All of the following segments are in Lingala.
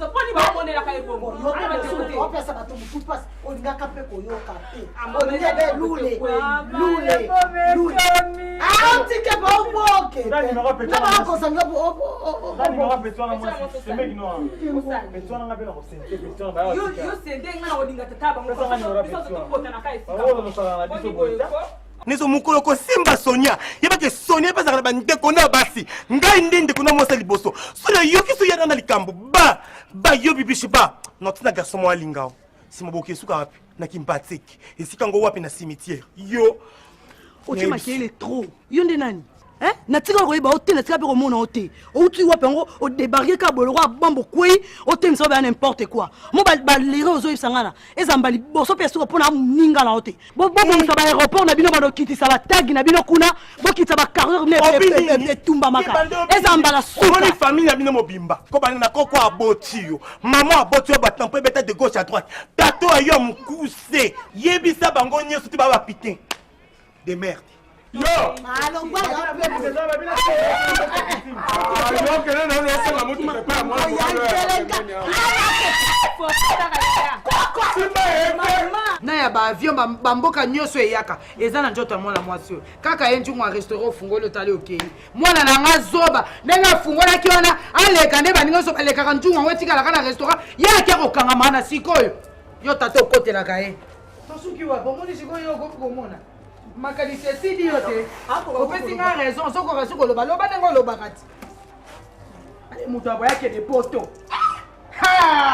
ça pas ni ba monela ka ebongo. Yo pe ça ba to mutu passe. On nga ka pe ko yo ka pe. On nga lule. Ah, on dit que bon boke. Na ba ko sanga bo. Dani mara petwa na moi. C'est mec noir. Petwa na ngabela ko sente petwa ba. Yo sende nga odinga tata ba mo. Niso mukolo ko simba Sonia. Yeba ke Sonia pa zakala bande kona basi. Ngai ndinde kuna mosa liboso. Sonia yoki so yana na likambo. Ba yo bibishi ba. Notina garçon mo alingao. Si maboke suka wapi na kimpatik. Esika ngo wapi na cimetière. Yo. Oche makele trop. Yo nde nani? Natika ko yeba ote natika pe ko mona ote. Outi wapi ngo o débarquer ka boloro bambo kwei ote mso ba n'importe quoi. Mo ba lire ozo yisangana. Ezambali boso pe suko pona ninga na ote. Bo so ba aéroport na bino ba dokiti sa ba tag na bino kuna. Bo kita ba carrière ne tumba maka. Ezambala suko. Ko ni famille na bino mobimba. Ko bana na koko aboti yo. Maman aboti yo ba tampe beta de gauche à droite. Tato ayo mukuse. Yebisa bango nyeso ti ba ba pitin. De merde. Yo! Alors, voilà, na ya ba avion bamboka nyonso eyaka eza na njoto mwana mwasi kaka ye njungu restaurant fungoli otali okei mwana na nga zoba ndenge afungolaki wana aleka nde baninga nyonso balekaka njungu yango etikala na restaurant ye ake kokangama na sikoyo yo tata okotelaka ye tosuki wa bomoni sikoyo okoki komona makalisi esidi yo te opesi nga raison sokoka soki olobaloba ndenge olobaka ti moto aboyaki de poto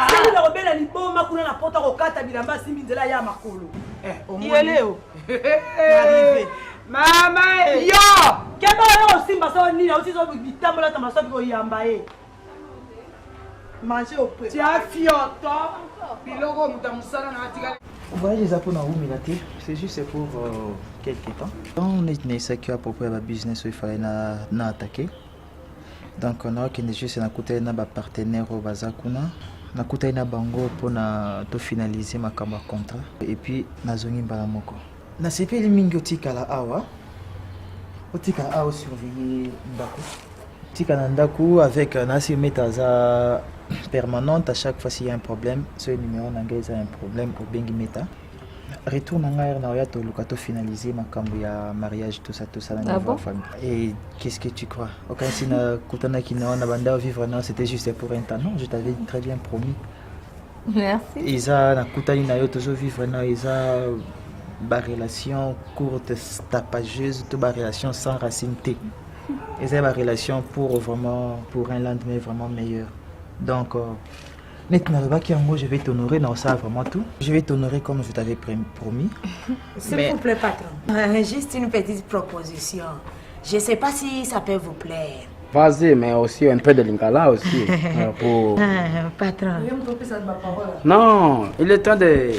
seli na kobela liboma kuna na pota kokata bilamba simbi nzela ya makolo yeleo mama yo keba yo osimba so nini aussi so bitambola ta masoki koyamba ye manger au prix tia fioto biloko muta musala na atika. Voyage les apôtres en c'est juste pour quelques temps. On est né ça qui a propos à business il fallait na attaquer. Donc on a qu'une juste na côté na ba partenaire au bazakuna na côté na bango pour na to finaliser ma contrat et puis na zongi mbala moko. Na sepe le mingotika la awa. Otika awa surveiller ndako. Tika na ndako avec na metaza permanente à chaque fois s'il y a un problème, ce numéro n'engage un problème au bengi meta. Retourne en arrière na to lukato finaliser ma kambo ya mariage tout ça dans la famille. Et qu'est-ce que tu crois? Aucun signe kutana ki na banda vivre non, c'était juste pour un temps. Non, je t'avais très bien promis. Merci. Isa na kutani na yo toujours vivre non, isa ba relation courte tapageuse, toute ba relation sans racine T. Isa ba relation pour vraiment pour un lendemain vraiment meilleur. Donc, maintenant, je vais t'honorer dans ça vraiment tout. Je vais t'honorer comme je t'avais promis. S'il vous plaît, patron. Juste une petite proposition. Je ne sais pas si ça peut vous plaire. Vas-y, mais aussi un peu de lingala aussi. Pour... patron. Non, il est temps de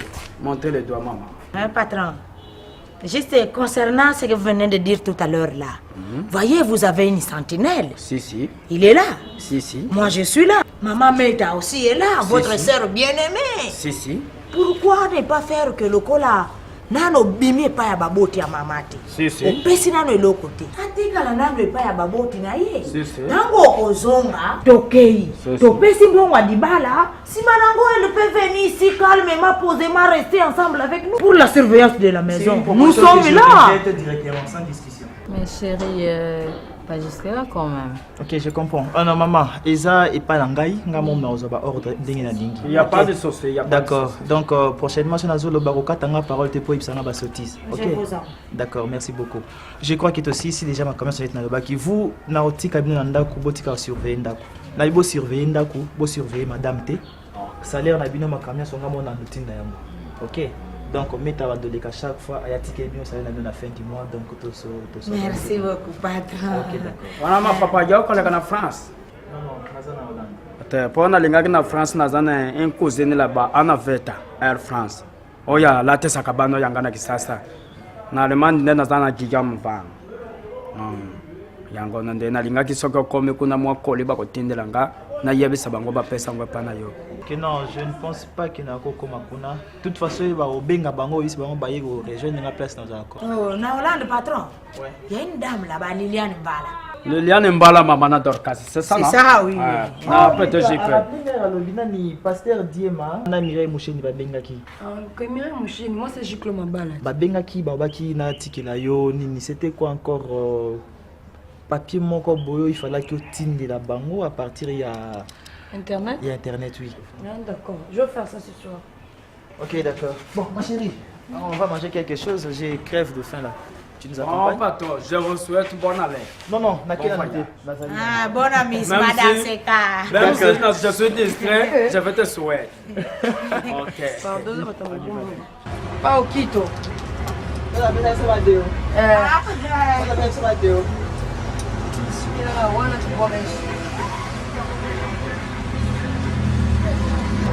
monter les doigts, maman. Patron. Juste concernant ce que vous venez de dire tout à l'heure là. Voyez, vous avez une sentinelle. Si. Il est là. Si. Moi, je suis là. Maman Meta aussi est là. Votre sœur bien-aimée. Si. Pourquoi ne pas faire que le cola nano bimi pa ya baboti ya mamati? Si. Opesi nano elokoti. Atika la nano pa ya baboti na ye. Si. Nango okozonga. Tokei. Topesi mbongo adibala. Si manango elle peut venir ici calmement, posément rester ensemble avec nous pour la surveillance de la maison. Nous sommes là. Directement sans discussion. Mais chérie, pas jusque-là quand même. Ok, je comprends. Oh non, maman, Eza et pas l'angaï, nga mon maozoba ordre dingue na dingue. Il n'y a pas de sauce, il y a pas. D'accord. Donc prochainement sur Nazo le baroka tanga parole te po ipsanga ba sotis. OK. D'accord, merci beaucoup. Je crois qu'il est aussi ici déjà ma commerce na loba qui vous na otika bino na ndako botika surveiller ndako. Na ibo surveiller ndako, bo surveiller madame te. Salaire na bino ma commerce nga mona ndutinda yango. OK. Donc, on met à chaque fois, il y a ticket bien, ça vient à la fin du mois, donc tout ça. Merci beaucoup, patron. Ok, d'accord. On a ma papa, il y a en France. Non, on a en Hollande. Pour aller en France, on a un cousin là-bas, en Aveta, Air France. Oh, il y a la tête à cabane, il y a un kisasa. Na Allemagne, on a un gigam van. Yango na ndena linga kisoko comme kuna mwa koliba ko tindelanga na yebisa bango ba pesa ngwa pana yo. Que non, je ne pense pas qu'il n'a pas comme kuna. De toute façon, il va au benga bango ici bango baye go rejoindre la place dans un accord. Oh, na Hollande patron. Ouais. Il y a une dame là-bas, Liliane Mbala. Liliane Mbala Mamana Dorcas, c'est ça, non? C'est ça, oui. Peut-être j'ai fait. Ni pasteur Diema na Mireille Moucheni babengaki. Mireille Moucheni, moi c'est Giclo Mabala. Babengaki babaki na tikela yo nini, c'était quoi encore papier moko boyo, il fallait que tinde la bango à partir il y a Internet? Il y a internet, oui. D'accord, je vais faire ça ce soir. Ok, d'accord. Bon, ma chérie, on va manger quelque chose, j'ai crève de faim là. Tu nous Oh, accompagnes? pas toi, je vous souhaite bonne année. Non, nakela Bon, nité. Ah, bonne amie, madame Seka. Même si je suis discret, je vais te souhaiter. Ok. Pas au Quito.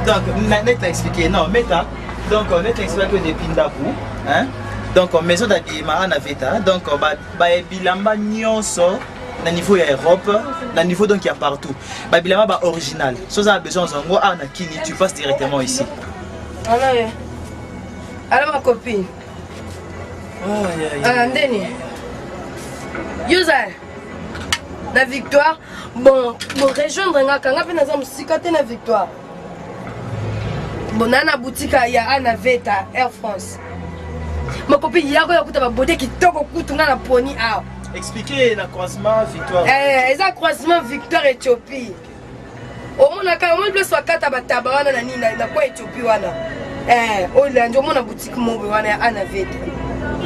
Donc, maintenant, tu as expliqué. Non, maintenant, donc, on a expliqué que depuis Ndaku, hein? Donc, maison d'habillement en Aveta, donc, bilamba nyonso, na niveau de Europe, na niveau donc il y a partout. Bilamba original. Si tu as besoin de Kini, tu passes directement ici. Alors ma copine. Ndeni. Yuza. La victoire. Bon, rejoindre ngaka pe naza musika te na victoire. Bon, na boutique ya Anaveta Air France. Ma copine yako ya kuta ba bode kitoko kutunga na poni a. Expliquez le croisement victoire. Eza croisement victoire Éthiopie. Au mona ka mo plus wakata bataba wana na nini na kwa Éthiopie wana. Ola ndio mona boutique mo wana ya Anaveta.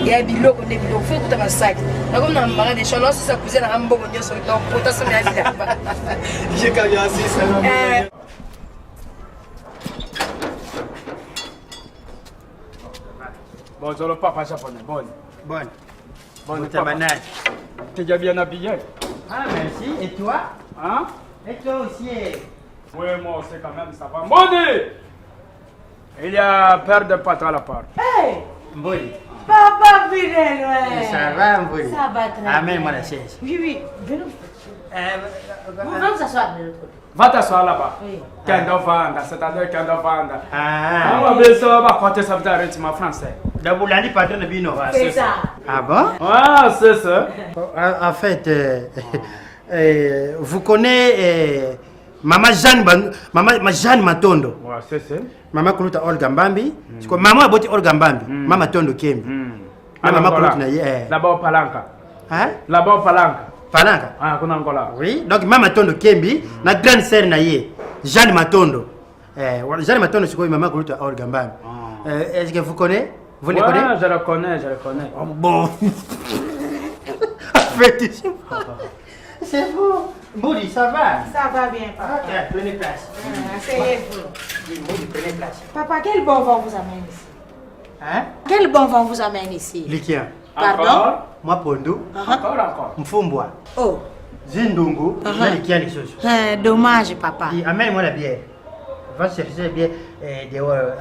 Ya biloko de biloko faut kuta ba sac. Na comme na mbara de chano ça cousin na mbongo ndio so to potasse me avila. Je caille assis ça. Bonjour le papa japonais, bonne. Bonne. Bonne tabanade. Tu es bien habillé? Ah merci, et toi? Hein? Et toi aussi? Oui, moi aussi quand même, ça va. Mboni! Il y a père de patron à la part. Hey! Mboni. Papa Fidèle, ouais. Ça va, Mboni? Ça va très bien. Amène-moi la chaise. Oui, oui. Venons. Nous allons s'asseoir de l'autre côté. Va t'asseoir là-bas. Oui. Kendo Vanda, c'est-à-dire Kendo Vanda. Ah. On va bien ça, on va porter ça dans le français. D'Aboulani, patron de Bino. C'est ça. Ah bon? Ah, c'est ça. En fait, vous connaissez Maman Jeanne Matondo. Ouais, c'est ça. Maman Kuluta Olga Mbambi. Maman Aboti Olga Mbambi. Maman Tondo Kembi. Maman Kuluta na ye. Là-bas au Palanca. Hein? Là-bas au Palanca. Palanca. Ah, qu'on a encore là. Oui. Donc Maman Tondo Kembi, na grande sœur na ye, Jeanne Matondo. Jeanne Matondo c'est quoi Maman Kuluta Olga Mbambi. Est-ce que vous connaissez? Vous les connaissez? Je le connais, je le connais. Oh, bon. En fait, c'est bon. Moudi, ça va? Ça va bien, papa. Tiens, prenez place. Asseyez-vous. Moudi, prenez place. Papa, quel bon vent vous amène ici? Hein? Quel bon vent vous amène ici? Likia. Pardon? Moi, Pondo. Encore. Mfumbwa. Oh. Zindungu. Na Likia les choses. Dommage, papa. Amène-moi la bière. Va chercher la bière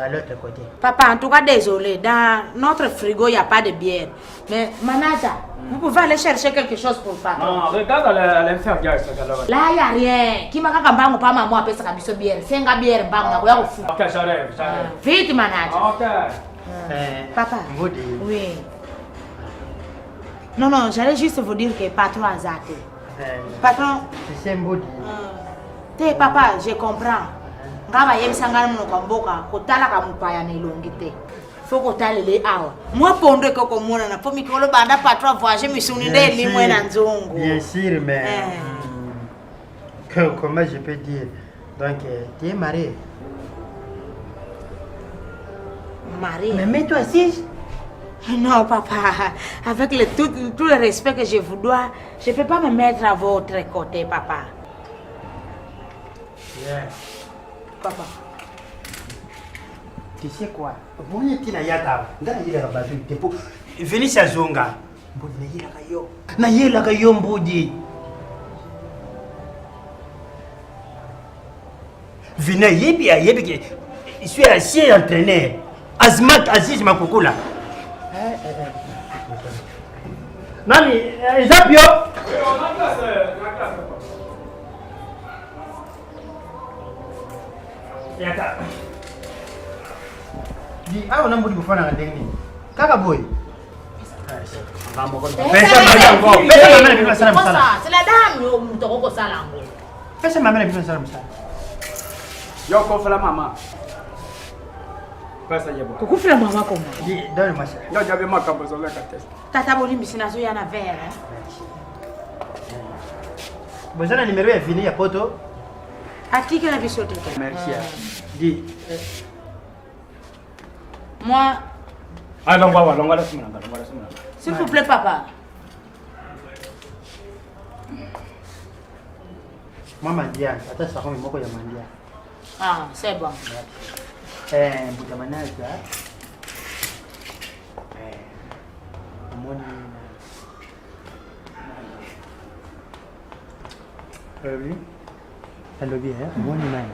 à l'autre côté. Papa, en tout cas, désolé. Dans notre frigo, il n'y a pas de bière. Mais, Manata, vous pouvez aller chercher quelque chose pour papa. Non, regarde à l'inférieur. Là, il n'y a rien. Qui m'a dit que pas maman a payé sa bière. C'est une bière, on a fou. Ok, j'arrive. Vite, Manata. Ok. Papa. Moudi. Oui. Non, j'allais juste vous dire que patron a zaté. Patron. C'est Moudi. Te papa, je comprends. Ngaba yebisangana muno kwa mboka kotala ka mupaya na ilongi te. Faut kotalele awa. Moi pondo ko komona na po mikolo banda patron voyager misuni nde limwe na nzongo. Bien sûr, mais comment je peux dire? Donc tu es marié. Marie. Mais mets-toi assise. Non papa, avec tout le respect que je vous dois, je peux pas me mettre à votre côté papa. Yeah. Papa. Tu sais quoi? Vous êtes là, yaka. Venez chez Zonga. Na yela kayo mbudi. Venez yebi. Je suis assez entraîné. Azmat Aziz Makukula. Nani, Zapio. Yaka. Di awo na mbudi kufana ngandeni. Kaka boy. C'est la dame au salon. Fais ma mère bien ça. Yo ko fala mama. Pesa yebo. Ko fila mama comment? Donne-moi ça. Yo j'avais ma cabozo la test. Tata boni misina zo yana verre. Vous avez un numéro est fini à poto. Attique la biso tata. Merci. Dis. Moi, Ah longa la semaine. s'il vous plaît papa. Moi mandia, attends ça comme moko ya mandia. Ah, c'est bon. Mbuta manaza. Moni. Oui. Hello bien, moni nani.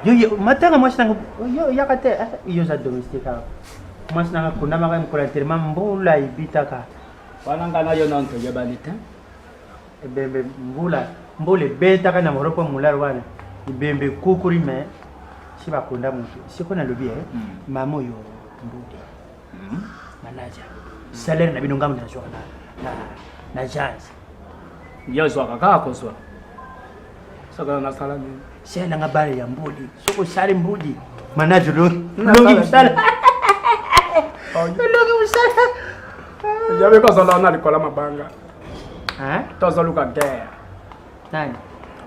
Yo matanga moi sanga yo yakate yo za domestique. Moi sanga kuna maka mkolanterema mbula ibitaka. Wana ngana yo nonto ya balita. Bembe mbule betaka na moropo mularo wana. Ibembe kukuri me si bakunda mutu. Siko na lobi mamo yo mbudi. Manager. Salaire na bino ngamu na joa na jazz. Yo zwa kaka ko zwa. Saka na sala ni. C'est na ngabale ya mbudi. Soko sale mbudi. Manager longi msala. Longi msala. J'avais pas ça là Nicolas Mabanga. Hein? Tozo luka guerre. Nani?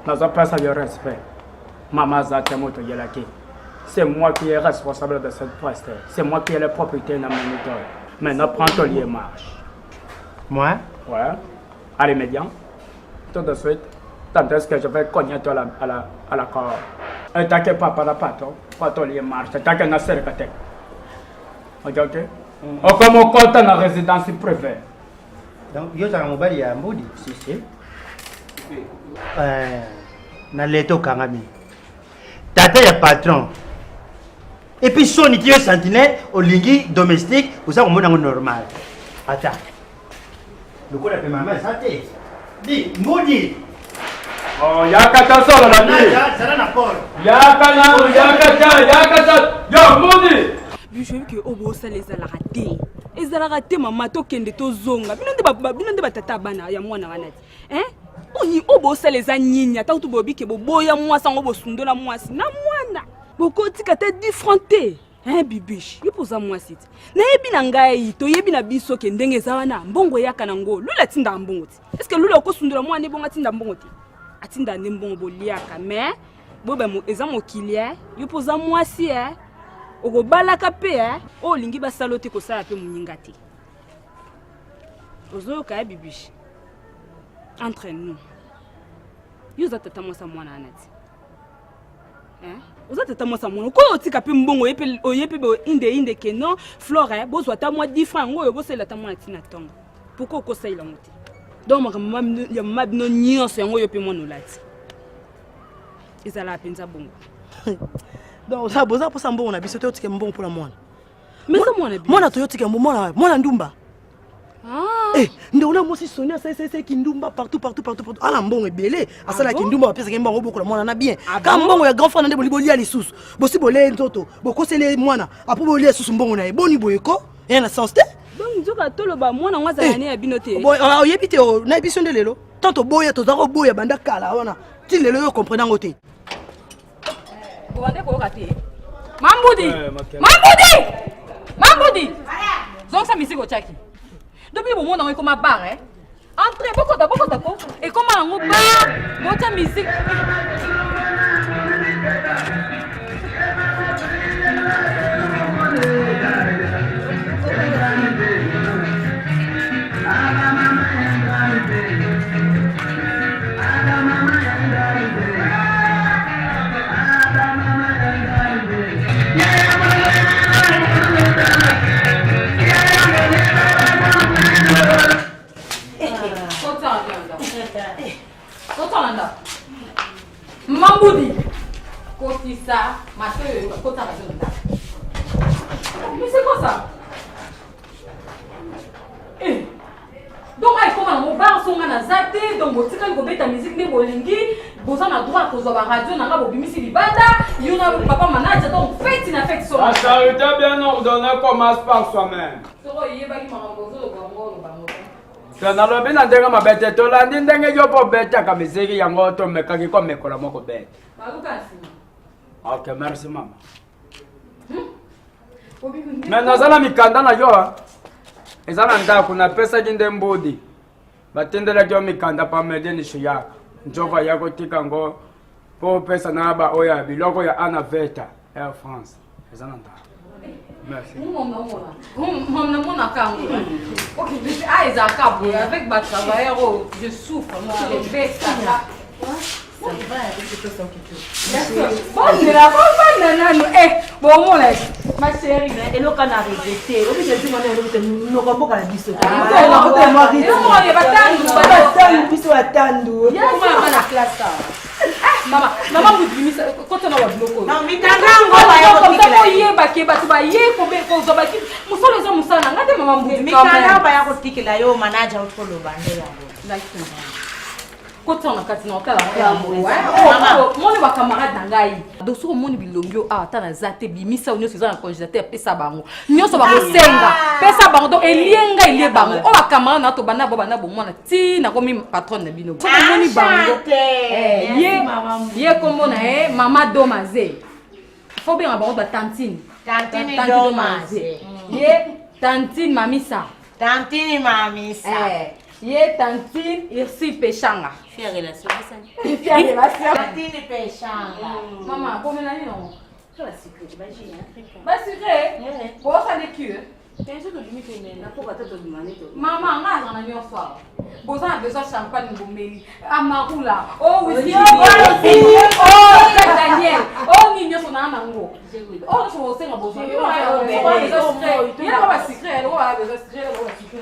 Nazo pesa de respect. Maman Zati moto yelaki. C'est moi qui est responsable de cette poste. C'est moi qui ai le propriétaire dans mon étoile. Maintenant prends ton lieu marche. Moi? Ouais. Allez médian. Tout de suite. Tant est-ce que je vais cogner toi à la corde. Et t'inquiète pas par la patron. Prends ton lieu marche. T'inquiète na serkate. Ok? O comme on compte dans la résidence privée. Donc yo tanga mobali ya mbudi. Si. Na leto kangami. Tata ya patron. Et puis son qui est sentinelle au lingi domestique, vous avez un normal. Attends. Le coup de maman santé. Dis, mbudi. Oh, yakata solo la nuit. Ça na port. Yakata. Yo, Moudi. Je veux que Obo ça les a raté. Ils ont raté maman to kende to zonga. Bino nde batata bana ya mwana wanati. Oni Obo ça les a nyinya ta tu bobi ke boya moi sango bo sundola moi si na mwana. Boko tika te diffronté. Bibish, yo poza moi sit. Na yebi na ngai to yebi na biso ke ndenge za wana mbongo yaka na ngo. Lula tinda mbongo ti. Est-ce que lula ko sundola moi ne bonga tinda mbongo ti? Atinda ne mbongo boliaka mais boba mo eza mo kilia yo poza moi si Oko balaka pe o lingi ba salote ko sala pe muninga te. Ozo ka bibishi. Entre nous. Yo za tata mo sa mwana anati. Oza tata mo sa mwana ko otika pe mbongo yepe be inde ke non Flore bozwa ta moi 10 francs ngoyo bosela ta mwana tina tonga. Pourquoi ko saila ngote? Donc maman ya mabino nyonso ngoyo pe mwana olati. Ezala penza bongo. Donc ça boza pour ça bon on a biso tike mbon pour la mwana. Mais ça mwana bi. Mwana to tike mwana ndumba. Ndio na mosi Sonia c'est kindumba partout. Ala mbon ebele, asala kindumba pesa kemba ngoboko la mwana na bien. Ka mbongo ya grand frère ndebo liboli ali susu. Bosi bolé nzoto, bokosele mwana, apo bolé susu mbongo na eboni boyeko, et na sens te. Donc nzoka toloba mwana ngwaza yani ya binote. Boy, oyebite na biso nde lelo. Tanto boya to zako boya banda kala wana. Ti lelo yo comprendre ngote. Mambudi! Donc ça musique au tchaki. Depuis le moment où on est comme un bar, entrez, beaucoup d'accord. Et comme un bar, votre musique. Mambudi, Kotissa, ma soeur, Kota Mazonda. Mais c'est quoi ça? Donc, comment on va son anazate, donc, vous savez que la musique n'est pas lingi, vous avez le droit que vous avez la radio, vous avez bimisi libanda, vous avez papa manager, donc faites une affection. La charité bien ordonnée commence par soi-même. nalobi na ndenge mabete tolandi ndenge yo mpo betaka miziki yango tomekaki komekola moko bete. Ok, merci mama. Mais nazala mikanda na yo eza na ndako napesaki nde mbudi batendelaki yo mikanda pamede ni shiyaka nzova ya kotika ngo mpo opesa na ba oyo ya biloko ya Ana Veta Air France eza na ndako. Merci. Avec ma travailleur, je souffre, moi, les vestes, là. Ça va, ma chérie, et le canard regretté. Maman, vous dites quand on a le bloc. Non, mais t'as kotana kati na okala moni ba camarade na ngai doso moni bilongio ata na zate bimisa onyo seza na congélateur pesa bango nyoso ba kosenga pesa bango donc elienga elie bango o ba camarade na to bana bo mona ti na komi patron na bino ko moni bango ye kombo na mama Domaze faut bien bango ba tantine Domaze ye tantine mamisa Ye tantine Irsi Pechanga. Fière relation. Tantine Pechanga. Maman, combien d'années non? Je vais sucrer, imagine. Bah sucrer. Pour ça des cure. Maman, on a un soir. Vous avez besoin de champagne pour Mélie. Amarula. Oh oui, oh Daniel. Oh Nino son anango. Oh je vous sais on a besoin. Il a pas secret, elle a besoin de secret,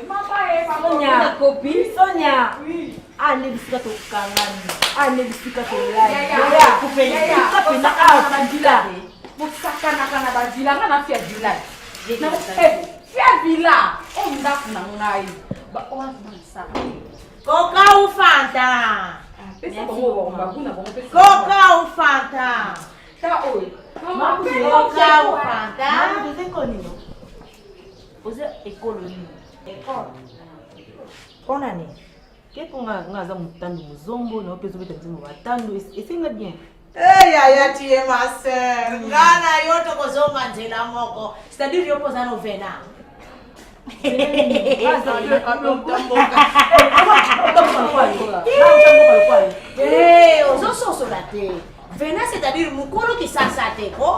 Maman, copine Sonia. Oui. Allez biscuit au canal. Allez biscuit au live. Pour ça kana badila na fia dila. Fia dila. On daf na ngai. Ba on ça. Coca ou Fanta? Coca ou Fanta? Ça oi. Maman, Coca ou Fanta? Vous êtes connu. Vous êtes écologie. École. On a né. Qu'est-ce qu'on a dans mon temps de zombo, non, peut-être que tu vas attendre et c'est bien. Eh yaya tu es ma sœur. Ngana yoto kozoma nzela moko. C'est-à-dire yo posa novena. Eh, ozososo la te. Vena c'est-à-dire mukolo ki sasa te ko.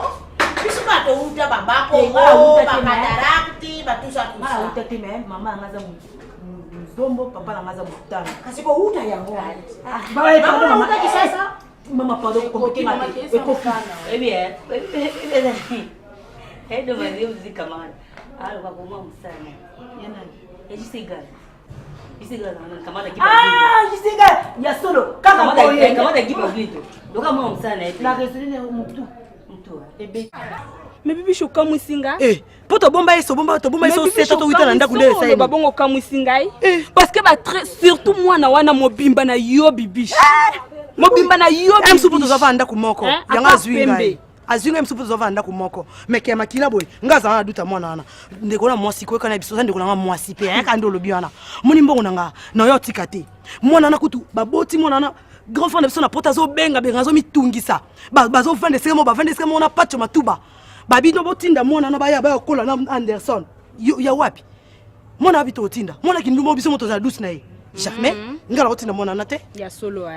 Biso ba to uta babako, ba katarakti, ba tout ça. Ah, uta te même maman ngaza zombo papa na ngaza mutana. Kasi ko uta yango. Maman uta ki sasa. Maman pardon compliqué ma Eh bien, elle demandait aux camarades. Alors, on va voir ça. Et je sais gars. Je sais gars, camarade qui je sais gars. Il y a solo. Camarade qui va vite. Donc, comment on s'en est? La résolution est mutu. Mais bibi shoka musinga poto bomba eso seta to wita nda kule sai ba bongo ka musinga parce que ba surtout moi na wana mobimba na yo bibi mobimba na yo bibi msupu to zava nda kumoko yanga zwinga azwinga msupu to zava nda kumoko meke makila boy ngaza na duta mwana na ndeko na mwasi ko kana biso ndeko na mwasi pe yaka ndo lobi wana moni mbongo nanga na yo tikate mwana na kutu baboti mwana na grand frère de biso na pota zo benga zo mitungisa bazo vendre semo ba vendre semo na pacho matuba babino botinda mwana na baya baya kola na Anderson ya wapi mwana bito otinda mwana kindumo biso moto za douce na ye jamais ngala otinda mwana na te ya solo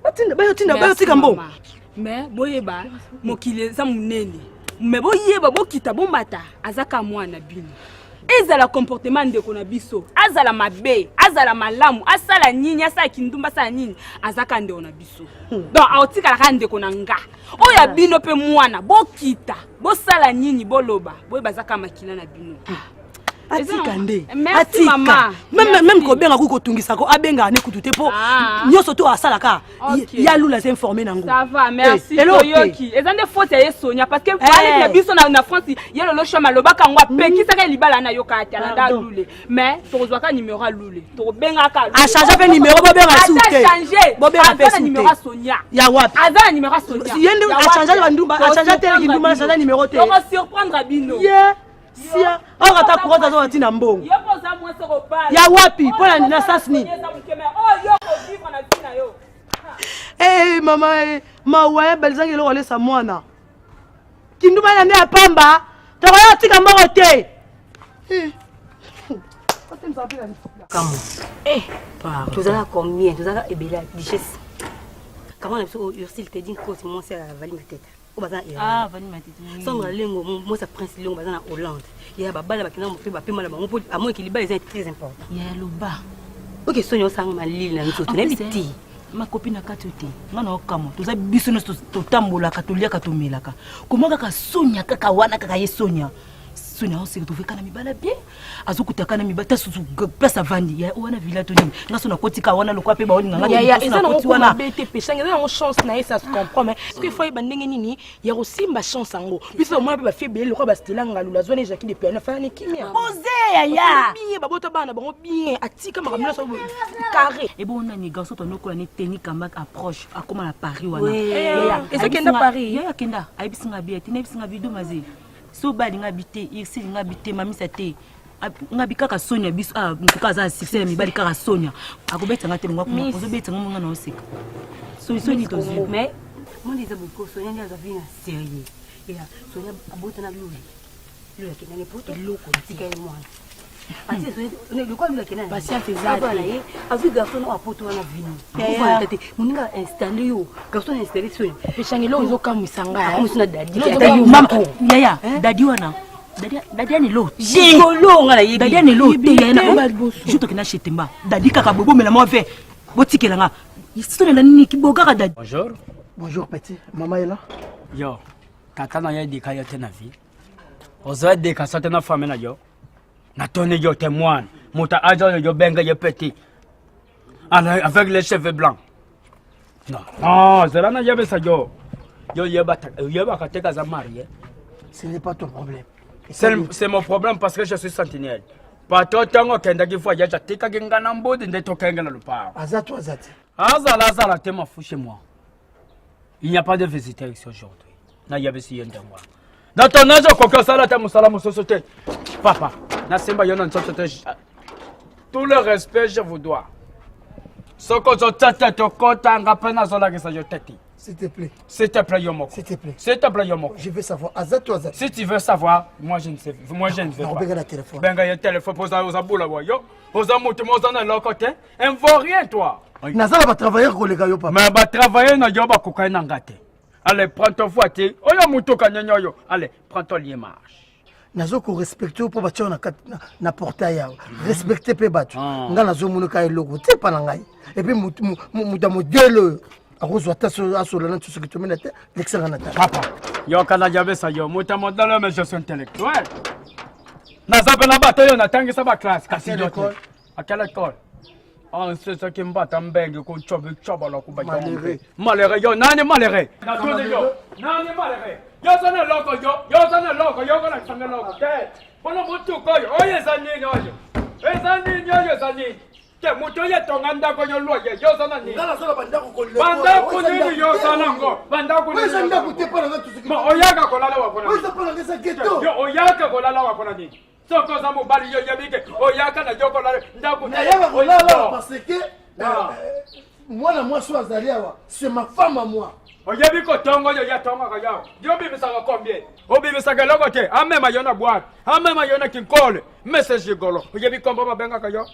batinda baya tika mbo mais boyeba mokile za munene mais boyeba bokita bombata azaka mwana bino ezala comportement ndeko na biso azala mabe azala malamu asala nini asala kindumba asala nini azaka ndeko na biso donc aotika la ndeko na nga oya bino pe mwana bokita bosala nini boloba boyeba zaka makila na bino atika nde atika même ko benga ko tungisa ko abenga ne kutu te po nyoso to asala ka ya lula s'informer nango ça va merci Toyoki ezande faute ya Sonia parce que parler na biso na France yelo lo chama lobaka ngwa peki saka libala na yoka ati alanda lule mais tozwa ka numéro lule to benga ka a changer pe numéro bo benga soute bo benga pe numéro Sonia ya wapi azana numéro Sonia yende a changer bandumba a changer te kindumba a changer numéro te on va surprendre bino sia akata kurota zo batina mbongo ya wapi pona na sasni mama mawa belzangi lo wale sa mwana kinduma na ne apamba tokoya tika mbongo te tozala combien tozala ebela richesse comment on a Ursil te dit que c'est mon sœur à Vali ma tête au bazar Vali ma tête sans lengo moi ça prince lengo bazar en Hollande il y a baba la bakina mo fait bapé mala mo à moins qu'il est très important il y a le bas OK sonyo sang ma lille na nzoto na biti ma copine akatote ngana okamo toza biso no totambola katolia katomelaka comment kaka sonya kaka wana kaka yesonya Sonia on s'est retrouvé kana mibala bien azukuta kana mibata susu place avandi ya wana villa toni ngaso na kotika wana lokwa pe ba oni nganga ya eza na wana bete pesa ngeza na chance na ça se comprend mais ce qu'il faut ba ndenge nini ya rosimba chance ngo biso moi ba fait bien lokwa ba stela ngalula zone jaki de piano fa ni kimia posé ya bien ba bota bana bango bien atika makamela so carré et bon na ni garçon to noko ni technique kamba approche akoma na Paris wana ya eza kenda Paris ya kenda aibisinga bien tinebisinga bido mazi so bali ngabite irsi ngabite mamisa te ngabika ka Sonia biso ntukaza succès mi bali ka Sonia akobeta ngate ngwa kuma ozobeta ngomunga na oseka so ni tozi mais mon disait beaucoup Sonia ndio zavina sérieux et Sonia abota na lui ya kinane poto loko tika ye mwana ati Sonia le quoi lui la kinane patience ezala ye avu garçon a poto na vini ya tete muninga installer yo garçon installer Sonia pechangelo ozokamwisanga musina dadi mama yaya dadi wana dadi ni lo jingolo ngala yebi dadi ni lo te yana je to kina chetemba dadi kaka bobo mela mo ve botikela nga isone la nini kiboka ka dadi bonjour petit maman est là yo tata na ya dika ya tena vie ozo de ka sata na femme na yo na tone yo témoin mota ajo yo benga ye petit avec les cheveux blancs non zela na yabe sa yo yeba kateka za marié ce n'est pas ton problème c'est mon problème parce que je suis sentinelle pato tango kenda ki fois ya tika ngana mbodi ndeto kenga na lupa azati azala te mafu chez moi il n'y a pas de visiteur ici aujourd'hui na yabe si yenda moi dans ton âge kokyo sala ta musala musosote papa na semba yona nsosote tout le respect je vous dois soko zo tata to kota ngapena zola kisa yo teti. S'il te plaît. S'il te plaît Yomoko. S'il te plaît. S'il te plaît Yomoko. Je veux savoir Azat ou Azat. Si tu veux savoir, moi je ne sais. Moi je ne veux pas. Benga la téléphone. Benga le téléphone pour ça aux aboula yo. Aux amoutous aux dans le côté. Un vaut rien toi. Nazala va travailler collègue yo papa. Mais va travailler na yo ba kokai na ngate. Allez prends ton voiture. Oyo muto kanyanyo yo. Allez prends ton lien marche. Nazo ko respecter pour batio na portail ya respecter pe batio nga nazo munuka eloko te pa na ngai et puis muta modèle arozwa ta asola na tout ce que tu mets l'excellent nata papa yo kana jabe sa yo muta modèle mais je suis intellectuel nazabe na bato yo natangisa ba classe kasi yo à quelle école on sait ce qui m'bat en bengue ko chobe chobolo ko ba malheureux yo nani malheureux nani malheureux yo sana loko yo kana changa loko ke bono mutu ko yo oye zanini oyo ezanini oyo zanini ke mutu ye tonganda ko yo loye yo sana ni ngala sala banda ko banda ko ni yo sana ngo banda ko ni wewe nda kutepa na tusi ma oyaka ko lala wa kona wewe sapa na ngesa geto yo oyaka ko lala wa kona ni soko za mobali yo yebike oyaka na yoko lala ndaku na yaba ko lala parce que moi so azali awa c'est ma femme à moi. Oyebi ko tongo yo ya tongo ka yao. Yo bibi sanga combien? O bibi sanga logo te. Amema yona boîte. Amema yona kinkole. Message golo. Oyebi kombo ba benga ka yo.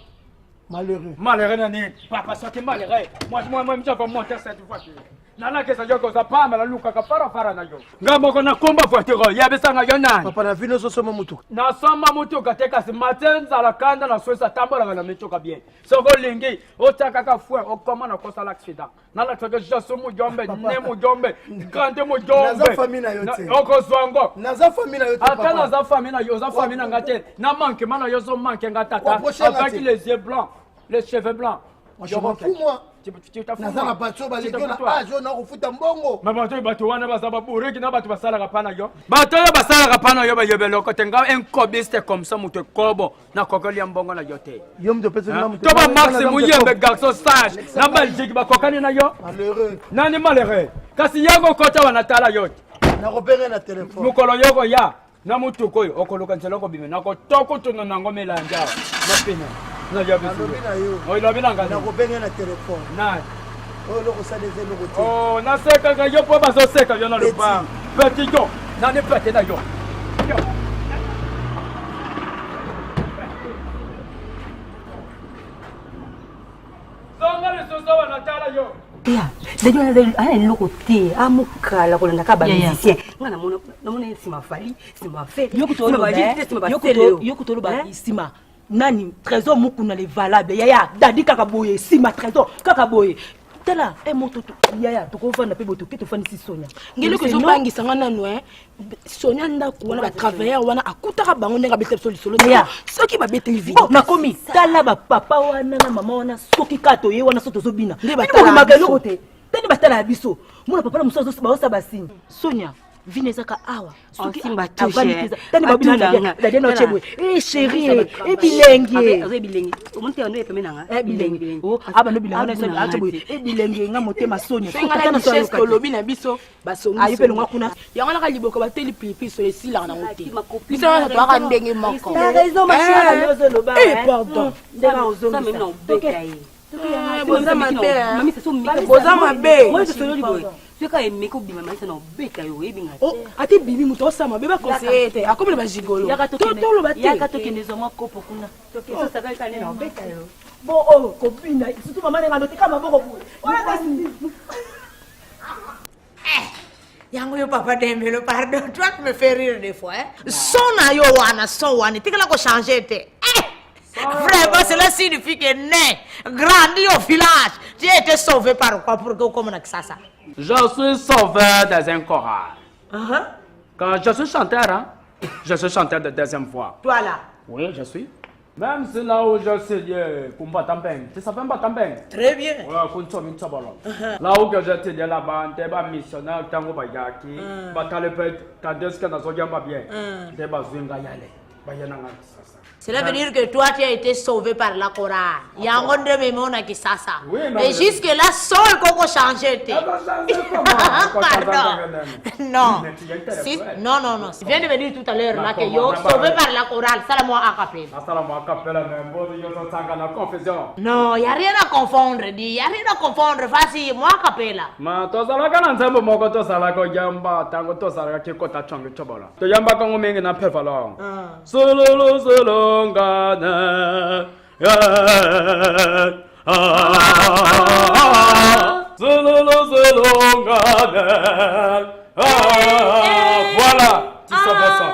Malheureux. Malheureux nani? Papa soki malheureux. Moi je vais monter cette voiture. Nana ke sa yoko za pama la luka ka fara na yo. Ngamo ko na komba voiture. Ya besanga yo nani? Papa na vino so soma mutu. Na soma mutu ka teka si matin za la kanda na so sa tambola na mitoka bien. Soko lingi o taka ka fou o koma na kosa l'accident. Na la toke jaso mu jombe ne mu jombe grande mu jombe. Naza famille na yo te. Oko zwango. Naza famille na yo te papa. Ata naza famille na yo, za famille na ngate. Na manque mana yo so manque ngata avec les yeux blancs, les cheveux blancs. Je m'en fous moi. Naza na bato ba legio na ajo na kufuta mbongo. Mais bato wana bazaba buriki na bato basala kapana yo. Bato yo basala kapana yo ba yebelo ko tenga un cobiste comme ça muto kobo na kokoli mbongo na yote. Yo mdo pesa na muto. To ba maxi muyembe garçon sage na Belgique ba kokani na yo. Malheureux. Nani malheureux. Kasi yago kota wana tala yote. Na repérer na téléphone. Mukolo yogo ya. na mutuko oyo okoluka nzela okobima nakotoko tono nango melanja mapina oilobi nanga nakobenga na telefone nani oyo lokosala eza eloko te nasekaka yo mpo bazoseka yo na lopango peti yo nani pete na yo zonga lisusu wana tala yo ana eloko te amokala kolanda ka bamusicien nga namona nsima fali nsima feliokutoloba nsima nani trésor mokuna le valable yaya dadi kaka boye nsima trésor kaka boye tala moto yaya tokofanda mpe boye toke tofandisi sonia ngeloko ezobangisanga nano sonia ndako wana batravailleur wana akutaka bango ndenge abeta biso lisolo soki babeteli vidi nakomi tala bapapa wana na mama wana soki kaka toye wana so tozobina bolumaka eloko te tani batala ya biso mona papa na mosu baosa basini sonia vine ezaka awa soki tani babina dadiana chebwe chéri ebilenge abano bilenge chebwe ebilenge nga motema sonia olobi na biso basongi pe longa kuna yango naka liboko bateli pilipi so esilaka na mote biso wana toaka ndenge moko pardon ndenge ozongisa boza mabe soka emeka obima malisa na obeka yo oyebinga ate bibi moto osala mabe bakonseye te akomela bagigolo toloba te yaka tokende zwa mwa kopo kuna tokesosakakane na obeka yo bo kobina surtout mama nenga notika maboko boye yango yo papa Dembélé pardon toi tu me fais rire des fois sona yo wana so wana tikala ko changer te vraiment cela signifie que né grandi au village tu as été sauvé par quoi pour que comme ça je suis sauveur dans un choral quand je suis chanteur je suis chanteur de deuxième voix toi là oui je suis même si là où je suis kumba tampeng tu sais pas tampeng très bien ouais kunchomi chobolo là où que j'étais là-bas t'es pas missionnaire tango bayaki batale peut kadeska na zojamba bien t'es pas zwinga yale bayana ngati sasa. Cela veut dire que toi, tu as été sauvé par la chorale. Il y a un monde de mémoire qui ça. Mais jusque-là, seul qu'on a changé. Pardon. Non. Non. Tu viens de me dire tout à l'heure là que yo sauvé par la chorale. Ça, moi, à capella. Non, il n'y a rien à confondre. Il n'y a rien à confondre. Vas-y, moi, à capella. Ma tozala kana nzembo moko tozala ko yamba tango tozala ke kota chonge chobola. To yamba ko ngomenge na pefalo. Solo ngana voilà tu savais ça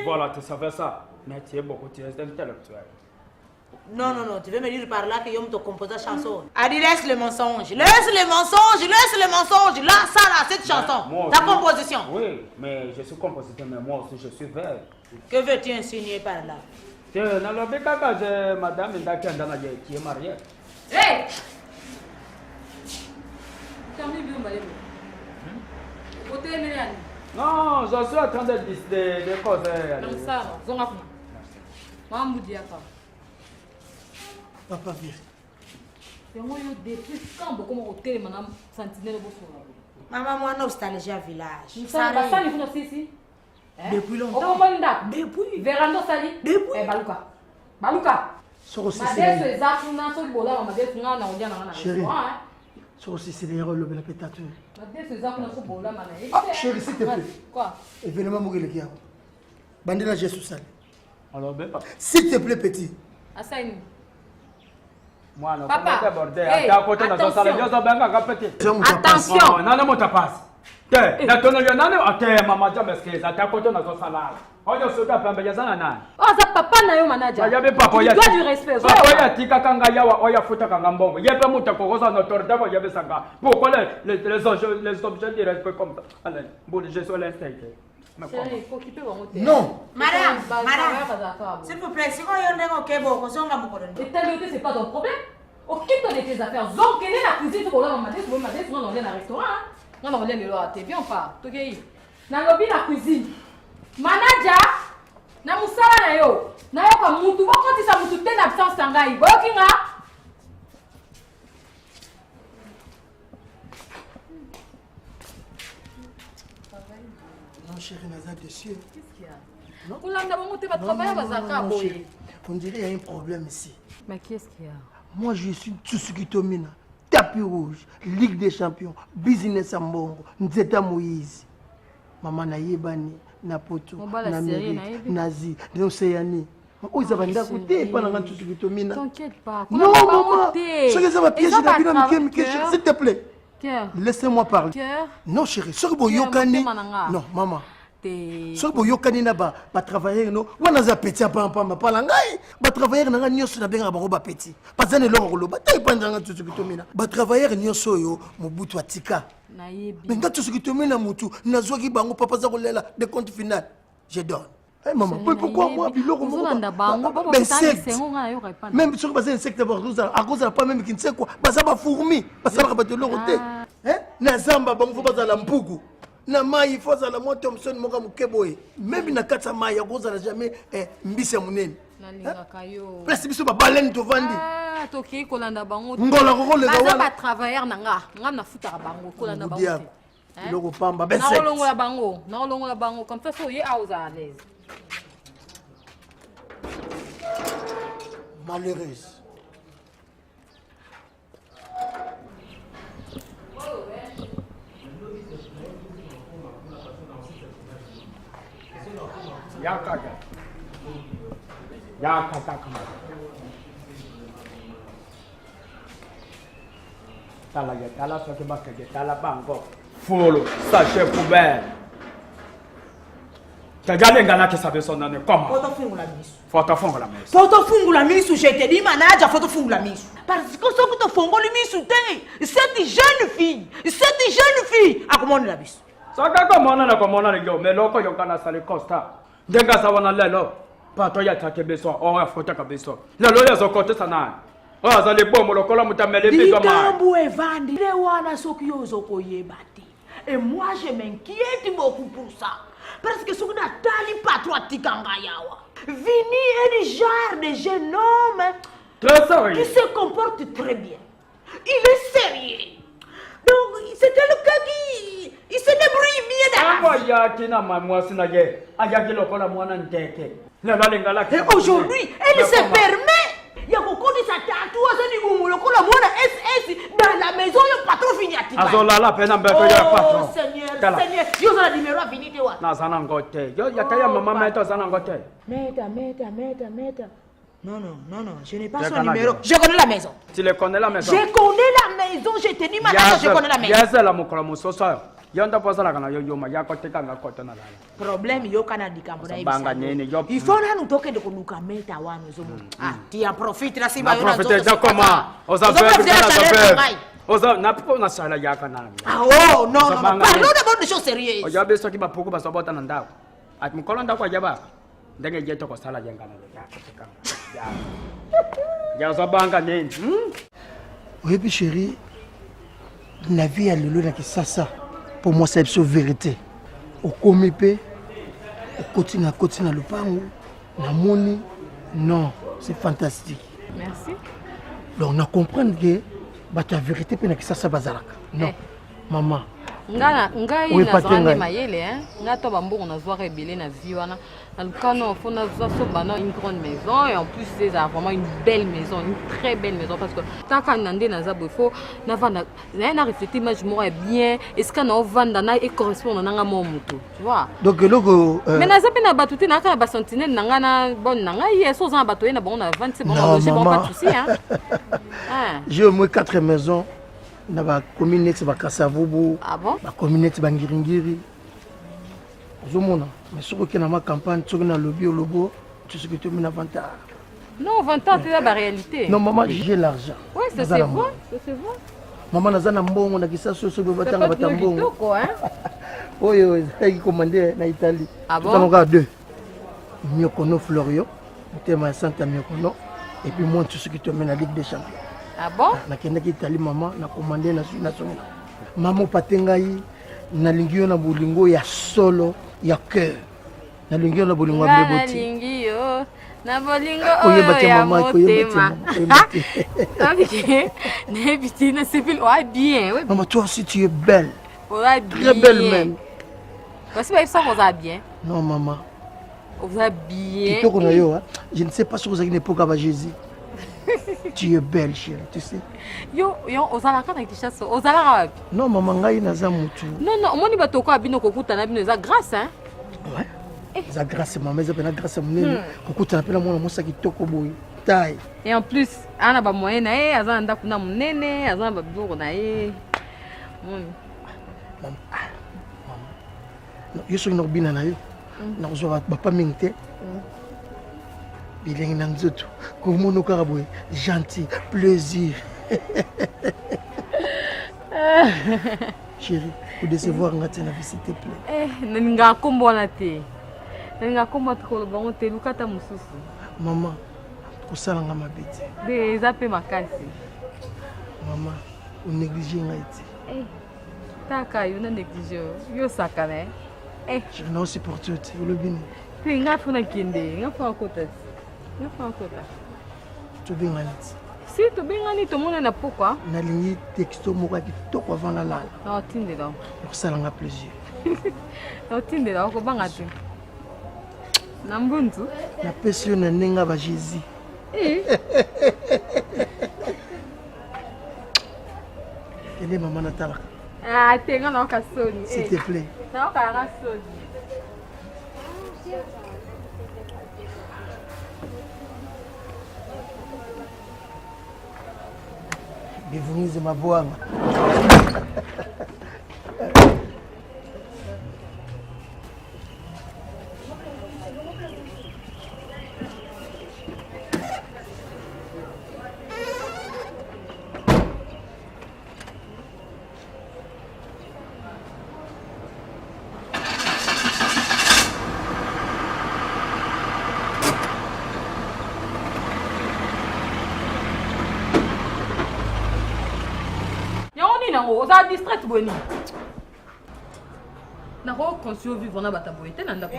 voilà tu savais ça mais tu es beaucoup tu es intellectuel. Non, tu veux me dire par là que je me compose la chanson. Adi, laisse le mensonge. Laisse le mensonge. Là, ça, là, cette chanson. Ta composition. Oui, mais je suis compositeur, mais moi aussi, je suis vert. Que veux-tu insinuer par là? Dans le bécaga, j'ai madame Ndakandana qui est mariée. Hé! Non, je suis en train de causer. Non, ça, zonga kuma. Maman Moudiaka. Papa viens. Yango yo depuis quand beaucoup mon hôtel madame sentinelle bosola. Maman moi nostalgie à village. Ça va ça niveau ici. Depuis longtemps. Au commanda. Depuis veranda sali. Depuis. Baluka. Soko c'est exact na so bola ma des nga na odia na na. Chérie. Soko c'est les rôles le pétateur. Ma des exact na so bola ma na. Ah chérie s'il te plaît. Quoi? Événement mugele kiako. Bandela Jésus sali. Alors ben papa. S'il te plaît petit. Asaini. Papa, attention. Nana mota passe. Te, na tono yo nana ate mama jambe skeza ta koto na zo sala. Oyo soka pamba ya sana nani. Oh za papa na yo manager. Ya be papa ya. Tu dois du respect. Papa ya tika kanga ya wa oya futa kanga mbongo. Yepe muta kokosa na torda ya be sanga. Pourquoi les objets de respect comme ça. Allez, bon je suis l'instinct. Chérie, faut occuper mon hôtel. Non. Madame, s'il vous plaît, si vous avez un kebo, vous avez un kebo. Et ta beauté, c'est pas ton problème. Occupe-toi de tes affaires. Donc, quelle est la cuisine pour la maman? Pour maman, on est dans un restaurant. Non, on est là. T'es bien ou pas? Tu es dans lobby la cuisine. Manager, na musala na yo. Na yo ka mutu, ba konti sa mutu ten absence sangai. Boyo kinga. Non, chérie, Naza, dessus. Qu'est-ce qu'il y a? On dirait qu'il y a un problème ici. Mais qu'est-ce qu'il y a? Moi, je suis Tsusuki Tomina, tapis rouge, Ligue des Champions, Business Ambongo, Nzeta Moïse. Maman Naïbani, Napoto, Namiri, Nazi, Océanie. Oh, ils avaient écouté pendant que Tsusuki Tomina. T'inquiète pas. Non, maman. Ça va piéger la vie, s'il te plaît. Laissez-moi parler. Non, chérie, ce que vous yokani. Non, maman. Ce que vous yokani là-bas, va travailler, non. On a un petit peu en parlant. Va travailler dans un nyos na benga ba petit. Pas un long lo. Ba tay pendant tout ce que tu mina. Va travailler nyos yo mobutu atika. Mais quand tout ce que tu mina mutu, na zoki bango papa za kolela de compte final. Je donne. Eh maman, pourquoi moi biloko mo? Même sur base insecte à cause de la pas même qui ne sait quoi. Basa ba fourmi, basa ba de l'oroté. Hein? Na zamba bango basa la mpugu. Na mai faut za la mo Thomson mo ka mukeboy. Même na katsa mai ya cause la jamais mbisa munene. Na linga kayo. Place biso ba baleine to vandi. Ah, toki kolanda bango. Ngola ko le gawa. Ba travailleur nanga, ngam na futa bango kolanda bango. Hein? Loko pamba ben sect. Na longola bango comme ça so ye a à l'aise. Malheureuse. Yaka. Tala soki bakage tala bango. Folo, sachet poubelle. Tajalenga na kisa beso nane comment? Photo fungula misu. Photo fungula misu, je te dis manager photo fungula misu. Parce que ce que tu fungula misu te, cette jeune fille, a comment la misu? Saka komona na komona le mais loko yokana sale costa. Ndenga sawana lelo. Pato ya take beso, o ya photo ka beso. Lelo ya zokote sana. O azale bomo lokola mutamele beso ma. Dikambu evandi le wana soki yozoko yebati. Et moi je m'inquiète beaucoup pour ça. Parce que ce que Nathalie patriotique en Gaïawa. Vini est le genre de jeune homme qui se comporte très bien. Il est sérieux. Donc c'est quelqu'un qui il se débrouille bien dans la vie. Et aujourd'hui, elle se permet. Il y a beaucoup de sa tatouage dans la maison, il n'y a pas trop fini à tirer. Oh Seigneur, il y a un numéro à finir de voir. Meta. Non, je n'ai pas son numéro. Je connais la maison. Tu le connais la maison? Je connais la maison, je t'ai dit maintenant, je connais la maison. Problème yo kana dikambona ibisa. Il faut na nutoke de konuka meta wano zomo. Ah, tu en profites la simba yo na zomo. Profite comment? Oza na po na sala yaka na. Ah oh, non, parlons d'abord de choses sérieuses. Oya beso ki bapoko basobota na ndako. At mukolonda kwa jaba. Ndenge jeto ko sala yenga na yaka. Ya zabanga nini? Oui, puis chérie, la vie à lelo na kisasa. Pour moi, c'est la vérité. Au comipé, au continue le pango, la moni, non, c'est fantastique. Merci. Donc, on comprend que la vérité, c'est ça, non, maman. Ngai na zande mayele nga to bambo na zwa rebelle na vie wana na lukano fo na zwa so bana une grande maison et en plus c'est vraiment une belle maison, une très belle maison parce que taka nande na zabo faut na vanda na refléter image moi bien est-ce que na vanda na et correspond na nga moto tu vois donc logo mais na zapi na batuti na ka ba sentinelle na nga na bon na nga hier so za batoye na bon na 27 bon loger bon pas de souci j'ai au moins 4 maisons. Na ba commune c'est ba Kasavubu. Ah bon? Ba commune c'est ba Ngiringiri. Zomona, mais ce que na ma campagne, ce que na lobby au logo, tout ce que tu mets avant tard. Non, 20 ans c'est la réalité. Non maman, j'ai l'argent. Ouais, c'est vrai, c'est vrai. Maman nazana mbongo na kisasa so batanga batambongo. Quoi hein? Oyo, c'est commandé na Italie. Ah bon? On a deux. Miokono Florio, Tema Santa Miokono et puis moi tout ce que tu mets na Ligue des Champions. Ah bon? Na kendaki Italie maman na commandé na national. Maman patengai na lingio na bolingo ya solo ya cœur. Na lingio na bolingo ya beboti. Na lingio na bolingo ya motema. Ne bitina c'est bien. Maman toi aussi tu es belle. Ouais, très belle même. Voici, ça vous a bien. Non, maman. Vous a bien. Je ne sais pas si vous avez une époque avec Jésus. Tu es belle, chérie, tu sais. Yo, ozalaka na Kinshasa, ozalaka wapi? Non, maman, ngai naza mutu. Non, moni batoko abino kokuta na bino za grâce hein. Ouais. Za grâce maman, za pena grâce munene. Kokuta na pena mwana mosa kitoko boy. Tai. Et en plus, ana ba moyen na aza ndako na munene, aza ba biboko na ye. Maman. Non, yo so ino bina na yo. Na ko ba papa mingte. Bilingue na nzoto. Ko mono karaboy, gentil, plaisir. Chérie, pour décevoir Ngatina, s'il te plaît. Ninga kombona te. Ninga komba to bango te lukata mususu. Maman, kosala nga mabeti. De zape makasi. Maman, on néglige ngaiti. Taka yo na néglige yo sakane. Je n'en supporte pas, vous le bien. Puis nga funa kende, nga fa kota. Nga fa kota. Tu bien ngaiti. Si tu bengani to mona na pourquoi? Na ligne texto moka kitoko avant la lala. Non, tinde donc. Pour ça nga plaisir. Non, tinde donc ko banga tu. Na mbuntu. Na pesi na nenga ba Jésus. Ele mama na talaka. Ah, tenga na ka soni. S'il te plaît. Na ka na soni. Bienvenue ma boanga. Vous avez distrait boni. Na ko conscient vivre na bataboye te na ndako.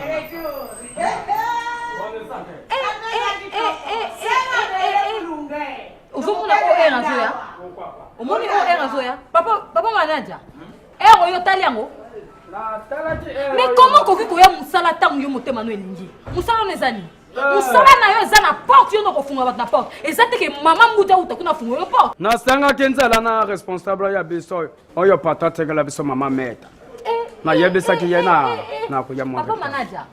Ozomona ko era zoya. Omoni ko era zoya. Papa manager. Ero yo tali yango. Mais comment koki ko ya musala tangu yo motema no elingi? Musala nezani. Musala na yo za na porte yo no ko funga bat na porte. Ezate ke mama muta uta kuna funga yo porte. Na sanga kenzala na responsable ya biso. Oyo pata tegala biso mama meta. Na yebisa ki yena na ko ya mo. Papa manager.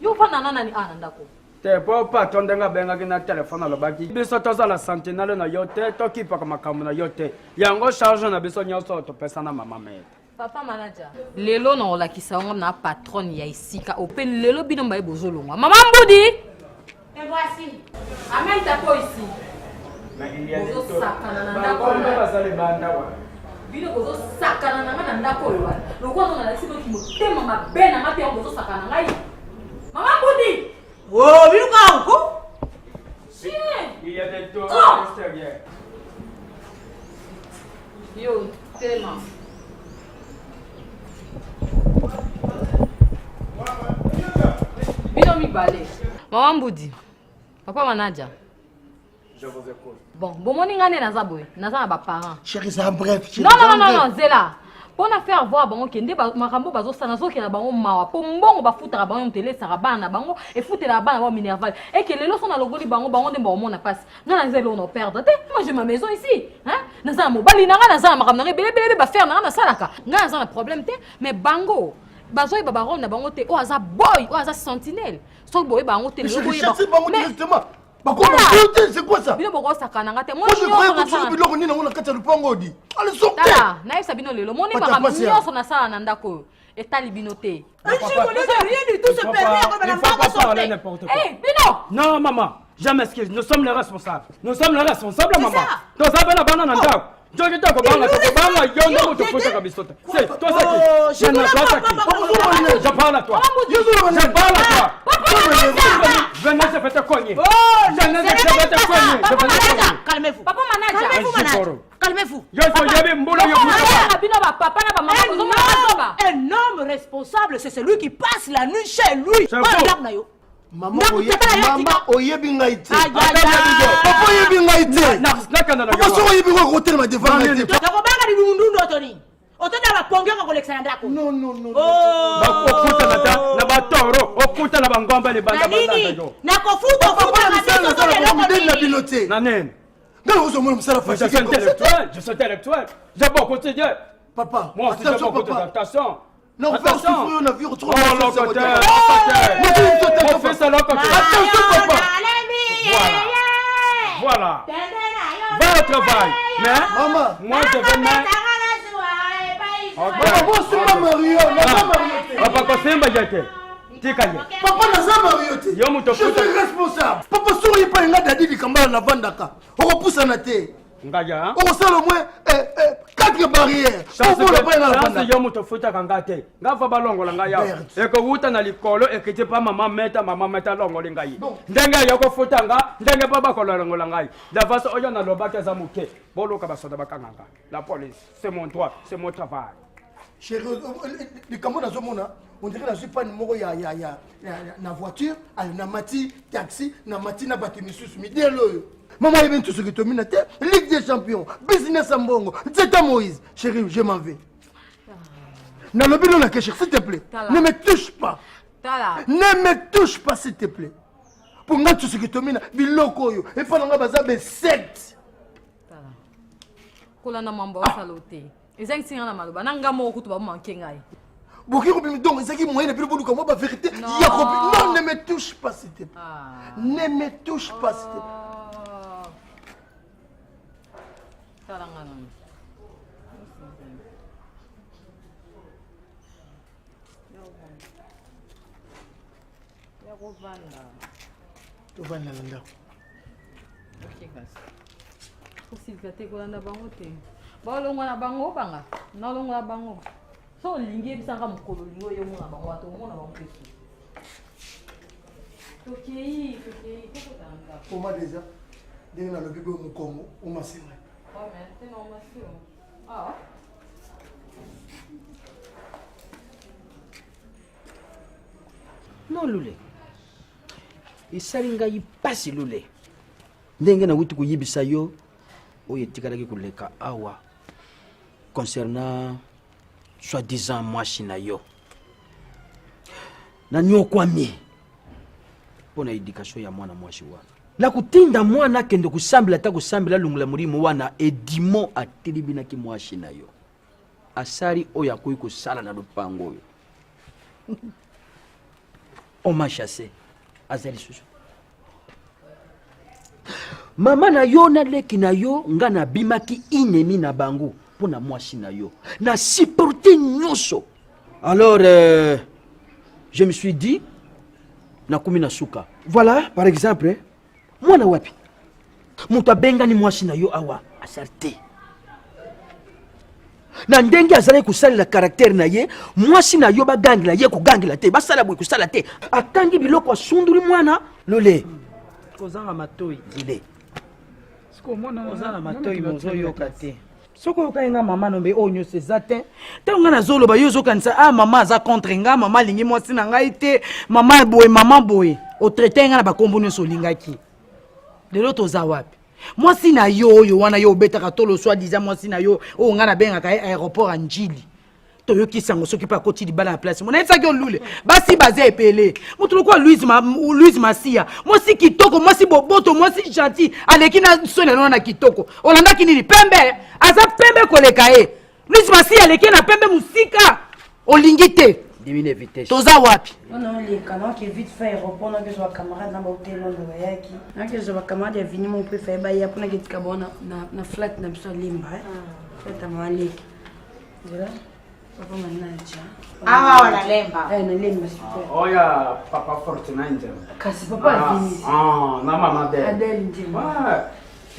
Yo fa nana nani anandako. Te po patron denga benga kina telephone lo baki. Biso toza la sentinelle na yote to kipa kama kamu na yote. Yango charge na biso nyoso to pesa na mama meta. Papa manager. Lelo na olakisa ngo na patron ya isika. Open lelo bino mbaye bozolongwa. Mama Mbudi. Et voici. Amène ta peau ici. Bozo sakana na ndako. Bino bozo sakana na ndako yo. Lokwa ndo na siko kimotema mabe na mapi yango bozo sakana ngai. Mama Mbudi. Oh, bino ka uko? Si. Il y a des tours à l'extérieur. Yo, tellement. Bino mi balé. Mama Mbudi. Papa manager. Je vous écoute. Bon, moni ngane naza boy, naza na ba parents. Chérie, ça bref. Non, Zela. Pour na faire voir bango kende ba makambo bazo sana zo ke na bango mawa. Po mbongo ba futa bango télé sara bana bango et futela bana ba minerval. Et que lelo sona logoli bango de ba mona passe. Nga na zelo no perdre. Moi j'ai ma maison ici, hein? Naza mobali nanga naza makambo na belé ba faire na salaka. Nga naza na problème te, mais bango bazoy ba baron na bango te o aza boy, o aza sentinelle. So boy bango te lelo boy ba. C'est quoi ça? Bino boko sakana ngate. Moi je croyais que tu biloko nina ngona kata lupango di. Allez sortez. Tala, na isa bino lelo. Moni ba nyonso na sala na ndako. Etali bino te. Je connais rien du tout, se permet comme la maman sortait. Eh, Bino! Non maman, je m'excuse, nous sommes les responsables. Nous sommes les responsables maman. Toi ça va la banane en dehors. Je te dis que banga yondo to futa kabisota. C'est toi ça qui. Je parle à toi. Je parle à toi. Venez se faire cogner. Calmez-vous. Papa manager. Calmez-vous. Un homme responsable, c'est celui qui passe la nuit chez lui. Maman oyebi ngai te. Papa oyebi ngai te. Papa so oyebi ko hotel ma devant ngai te. Nakobanga ni mundu ndotoni. Otoda ba pongo ko Alexandra ko. Non non non. Bakofuta na batoro, okuta na bangomba le banda banda yo. Na kofuta na binote. Nanen. Non, vous avez ça la je suis intellectuel, j'ai beaucoup étudié. Papa, moi aussi j'ai beaucoup d'adaptation. Non, attention, on a vu retrouver le locataire. On fait ça locataire. Attention, papa. Voilà. Va au travail. Mais, maman, moi je vais mettre. Maman, moi c'est pas Mario. Papa, c'est un baguette. Papa naza mariote. Je suis responsable. Papa souri pas nga dadi likamba na vandaka. On pousse na te. Ngaya. On sait au moins 4 barrières. Ça c'est yo muto futa kangate. Nga fa balongola ngaya. E ko wuta na likolo e kete pa mama meta longola ngai. Ndenga yo ko futa nga, ndenga baba ko longola ngai. La face oyo na lobaka za muke. Boloka basoda bakanganga. La police, c'est mon droit, c'est mon travail. Chérie, les Camerounais on dirait que je suis pas numéro na voiture, na mati taxi, na mati na batimisus midi loyo. Maman il vient tout ce que tu as Ligue des champions, business en bongo. Zeta Moïse, chérie, je m'en vais. Na lobby non la chérie, s'il te plaît. Ne me touche pas. Ne me touche pas s'il te plaît. Pour nga tout ce que tu as biloko yo et pendant nga bazabe 7. Kola na mambo saloté. Ezang singa na maloba nanga mo kutu ba manke ngai. Boki ko donc c'est qui moyen de plus beaucoup moi la vérité. Il y a non ne me touche pas s'il te plaît. Ne me touche pas s'il te plaît. Taranga non. Ya rovanda. Tu vas na landa. OK gas. Aussi gâté ko landa bango te. Ba longo na bango banga. Na longo na bango. So lingi bisanga mukolo liyo yo mona bango ato mona bango pesu. Tokei koko tanga. Comment déjà? Dès na le bébé au Congo, on m'a signé. Oh mais c'est non monsieur. Ah. Non Lule. Isalinga yipasi Lule. Ndenge na wuti kuyibisa yo oye tikalaki kuleka awa concernant soi-disant mwasi na yo. Na nyokwami pona éducation ya mwana mwasi wana. Na kutinda mwana kende kusambila ta kusambila lungula mulimo wana edimo atilibina ki mwasi na yo. Asari oya kuyi kusala na lupango yo. On m'a chassé. Azali susu. Mama na yo na leki na yo nga na bimaki inemi na bangu pona mwasi na yo. Na supporter nyoso. Alors je me suis dit na kumi na suka. Voilà par exemple mwana wapi. Muta benga ni mwasi na yo awa asarte. Na ndenge azali kusalela caractère na ye mwasi na yo bagangila ye kugangila te basala bwe kusala te atangi biloko asunduli mwana Lole kozanga matoi ile siko mwana kozanga matoi mozo yoka te soko yoka mama nombe onyo seza te ntango na zolo ba yozo kanisa ah mama aza contre nga mama lingi mwasi na ngai te mama boye o traiter nga na bakombo nyonso lingaki lelo toza wapi mwasi na yo oyo wana yo obetaka tolo soi-disant mwasi na yo oyo nga na bengaka aéroport Anjili toyokisa ngo soki pa koti libala na place mona etsaki olule basi baze epele mutu lokwa Louise Masia mwasi kitoko mwasi boboto mwasi gentil aleki na sone na kitoko olandaki nini pembe aza pembe koleka ye Louise Masia aleki na pembe musika olingi te diminue vitesse toza wapi non les canons qui vite fait aéroport na que je camarade na hôtel non de yaki na que je camarade ya vini mon peut faire ba ya pour na kitika bona na flat na biso limba fata maliki dira papa manager ah wana lemba na lemba super Oya papa Fortunate kasi papa vini na maman Adèle Ndima ouais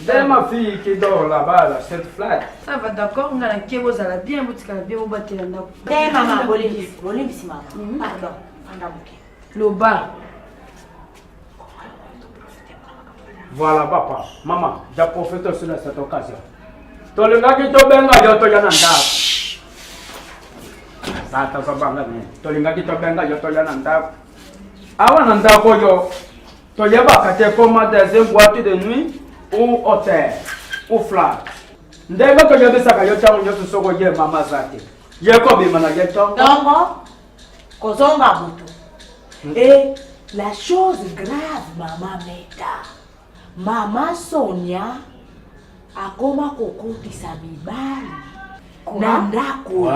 c'est ma fille qui dort là-bas là cette flat ça va d'accord on a la kebo za la bien boutika la bien au batela ndako te mama bolimbi si mama pardon andabuke loba voilà papa maman j'ai profité de cette occasion to le ngaki to benga yo to yana ndako sata sabanga ni to le ngaki to benga yo to yana ndako awana ndako yo to yeba kate koma deuxième boîte de nuit ou hôtel ou flat Ndenge to yebisaka yo tango nyoso soko ye mama zate. Ye ko bima na ye tango. Donc, kozonga butu. Et la chose grave, maman Meta. Maman Sonia akoma kokotisa mibali na ndako.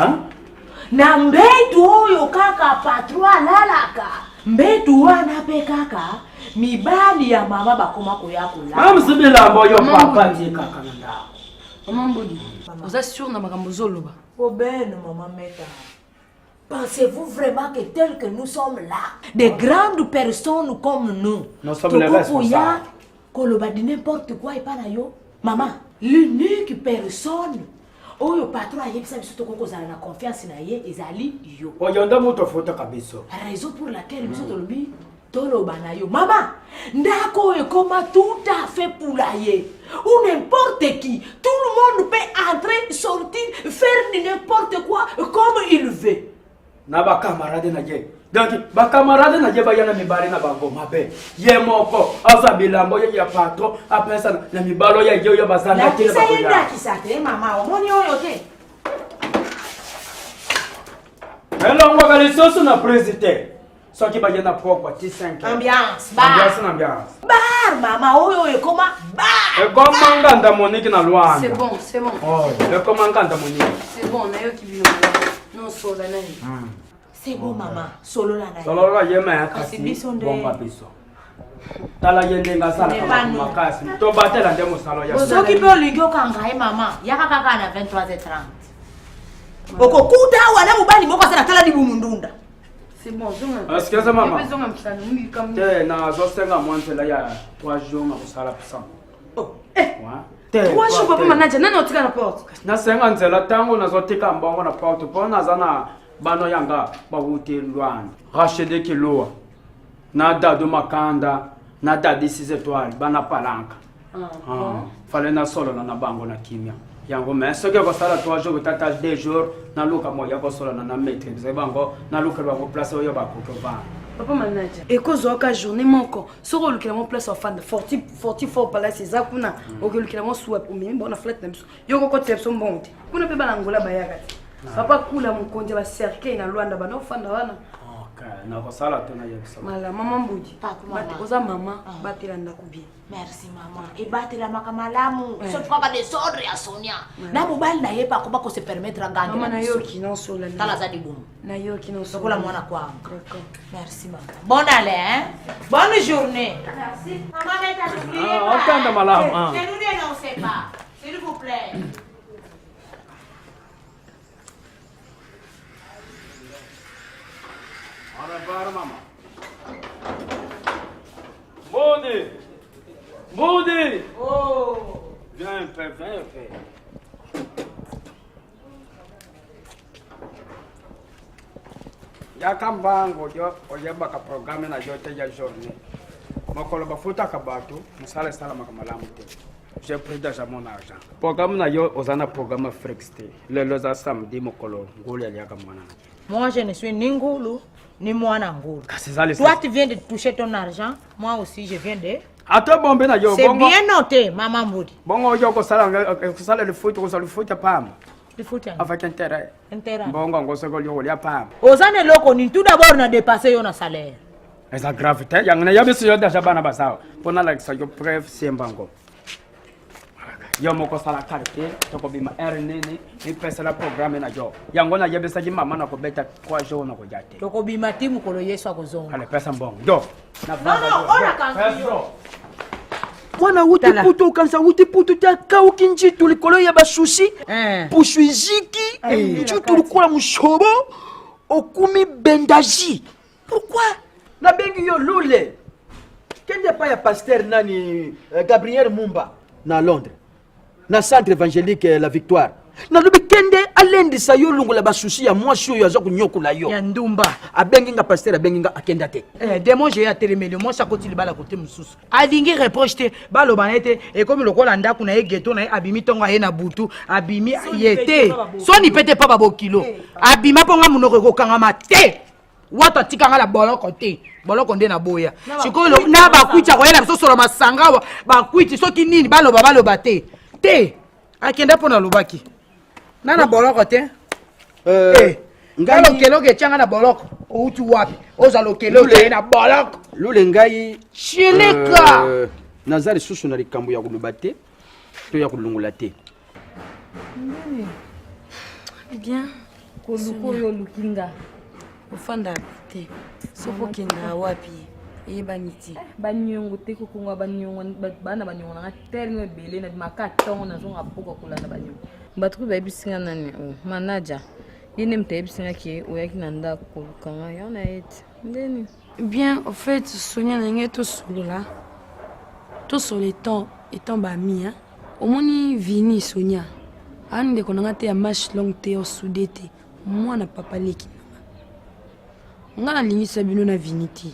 Na mbetu oyo kaka patro alalaka. Mbetu wana pe kaka mibali ya mama bakoma koya kola. Mama sibila mboyo papa ti kaka na ndako. Maman Mbodi, vous êtes sûr na makambo zoloba? Oh ben, maman Meta. Pensez-vous vraiment que tel que nous sommes là, des grandes personnes comme nous sommes les responsables. Koloba de n'importe quoi et pas na yo? Maman, l'unique personne où le patron a yebisa biso toko za na confiance na ye ezali yo. Oyonda moto foto kabiso. Raison pour laquelle biso tolobi toloba na yo. Maman, ndako ekoma tout à fait poulailler. Ou n'importe qui, tout le monde peut entrer, sortir, faire n'importe quoi comme il veut. Na ba camarade na je. Donc ba camarade na je ba yana mibali na bango mabe. Ye moko aza bilambo ye ya patron apesa na mibalo ya je yo bazanga kile ba ko ya. Kisate mama omoni oyo te. Hello ngwa kali soso na president. So ki ba yana pokwa ti 5. Ambiance, bar. Ambiance na ambiance. Bar mama oyo ekoma bar. E koma nganda Monique na Luanda. C'est bon, c'est bon. Oh, e koma nganda Monique. C'est bon, na yo ki bino. Non so la nani. C'est bon maman, solo la nani. Solo la yema ya kasi. Bisonde. Bon papiso. Tala yende ngasa na makasi. To batela ndemo salo ya. Soki pe olingo kangaye mama, yaka kaka na 23h30. Okokuta wana mubali moko sana tala dibu mundunda. C'est bon, zonga. Est-ce que ça maman? Zonga mtsana mbi comme. Te na zosenga mwantela ya 3 jours na kusala pisa. Oh, eh. Ouais. 3 jours papa manager nani otika na porte? Na senga nzela tango na zotika mbongo na porte pona zana bano yanga ba wuti Luanda. Rachede kiloa. Na dado makanda, na dadi 6 étoiles bana palanka. Fallait na solo na bango na kimia. Yango mais ce que va sala 3 jours tata 2 jours na luka moya ko solo na maîtrise bango na luka ba ko place oyo ba ko to ba. Papa manager, et cause oka journée moko, soro lukela mo place of fan 44 palace ezakuna, okelukela mo suwa pomimi bona flat na biso. Yoko ko tepso mbonte. Kuna pe balangola bayaka. Papa kula mukonje ba cercle na Luanda bana ofanda wana. Okay, na ko sala tona yebisa. Mala mama Mbodi. Bati oza mama batela ndako bien. Merci maman. Et batela makamalamu. Sauf pas des ordres à Sonia. Na mobile na yepa ko ba ko se permettre à gagner. Maman na yo ki non so la. Tala za dibu. Na yo ki non so. Sokola mwana kwa. Merci maman. Bonne allée hein. Bonne journée. Merci. Maman Meta n'oubliez pas. Entendre malamu. Ne nous dénoncez pas. S'il vous plaît. Para mama. Mbodi. Mbodi. Oh. Viens, viens, viens. Ya kambango yo oyeba ka programme na yote ya journée. Makolo bafuta ka bato, musala sala makamalamu te. J'ai pris déjà mon argent. Programme na yo ozana programme Frexte. Le loza samedi mokolo ngoli aliaka mwana. Moi je ne suis ni ngulu ni mwana ngulu. Toi tu viens de toucher ton argent, moi aussi je viens de. Ato bombe na yo c'est bien noté maman Mbodi. Bongo yo ko sala le foot ko sala le foot pam. Le foot avec intérêt. Intérêt. Bongo ngo se ko yo ya pam. Ozane loko ni tout d'abord na dépasser yo na salaire. Esa gravité yang na yabiso yo déjà bana basao. Pona la sa yo preuve sembango. Yo moko sala quartier to ko bima RNN ni pesa la programme na yo. Yango na yebisa ji mama na ko beta 3 jours na ko jate. To ko bima timu ko lo Yesu akozonga. Ale pesa mbongo. Yo. Na non, on a kankiyo. Wana wuti puto kansa wuti puto ta kauki njitu likolo ya basusi. Pushwiziki njitu likola mushobo okumi bendaji. Pourquoi? Na bengi yo lule. Kende pa ya pasteur nani Gabriel Mumba na Londres. Na centre évangélique La Victoire. Na lobi kende alendi sa yo lungu la basusi ya mwasi yo aza kunyokola yo. Ya ndumba. Abengi nga pasteur abengi nga akenda te. Demo j'ai atelemeli moi ça koti libala côté mususu. Alingi reproche te balo banete et comme lokola ndaku na ye ghetto na ye abimi tonga ye na butu abimi yete. Soni pete pa babo kilo. Abima ponga munoko ko kangama te. Wata tikanga la boloko te. Boloko nde na boya. Sikolo na bakwiti ko yela biso solo masanga bakwiti soki nini balo te. Te. akenda mpo na lobaki na na boloko te ngai lokeloke etianga na boloko outi wapi oza lokeloke na boloko lule ngai shilika naza lisusu na likambo ya koloba te to ya kolongola te bien koluka oyo olukinga ofanda te soki okenda wapi eyebani te baniongo te kokonga baniongo bana baniongo nanga telema ebele na bimaka ntongo nazonga poka kolanda baniongo bato mpe bayebisinga nani manaja ye nde moto ayebisingaki oyaki na ndako kolukanga yo na ye te ndeni bien au fait sonia na ngai tosolola tosolo etant bami omoni vini sonia ani ndeko nanga te ya marche longue te osude te mwana papa leki nga nalingisa bino na vini te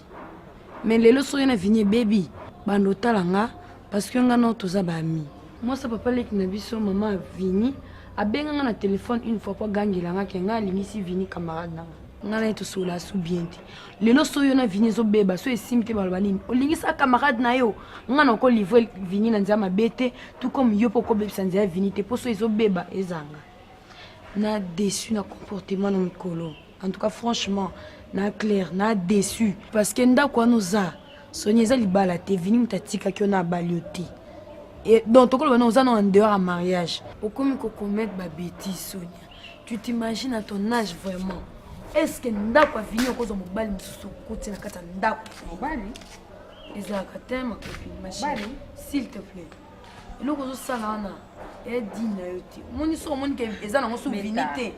mais lelo soki na vini ebebi bando otala nga parce que nga no toza bami mwasa papa leki na biso mama vini abenganga na telefone une fois po agangelanga ke nga alingisi vini camarade nanga nga na ye tosolola su bien te lelo so yo na vini ezobeba so esimbi te baloba nini olingisa camarade na yo nga na okolivre vini na nzela mabe te tout comme yo mpo okobebisa nzela ya vini te mpo so ezobeba ezanga na déçu na comportement na mikolo en tout cas franchement na clair na déçu parce que ndako wana oza sonia eza libala te vini moto atikaki yo na abali yo te et donc tokoloba na oza na en dehors ya mariage okomi kokommettre babétise sonia tu t'imagines à ton âge vraiment est-ce que ndako avini okozwa mobali mosusu okoti na kati ya ndako mobali ezalaka te makopine machine s'il te plaît eloko ozosala wana edi na yo te omoni so omoni ke eza nango so vini te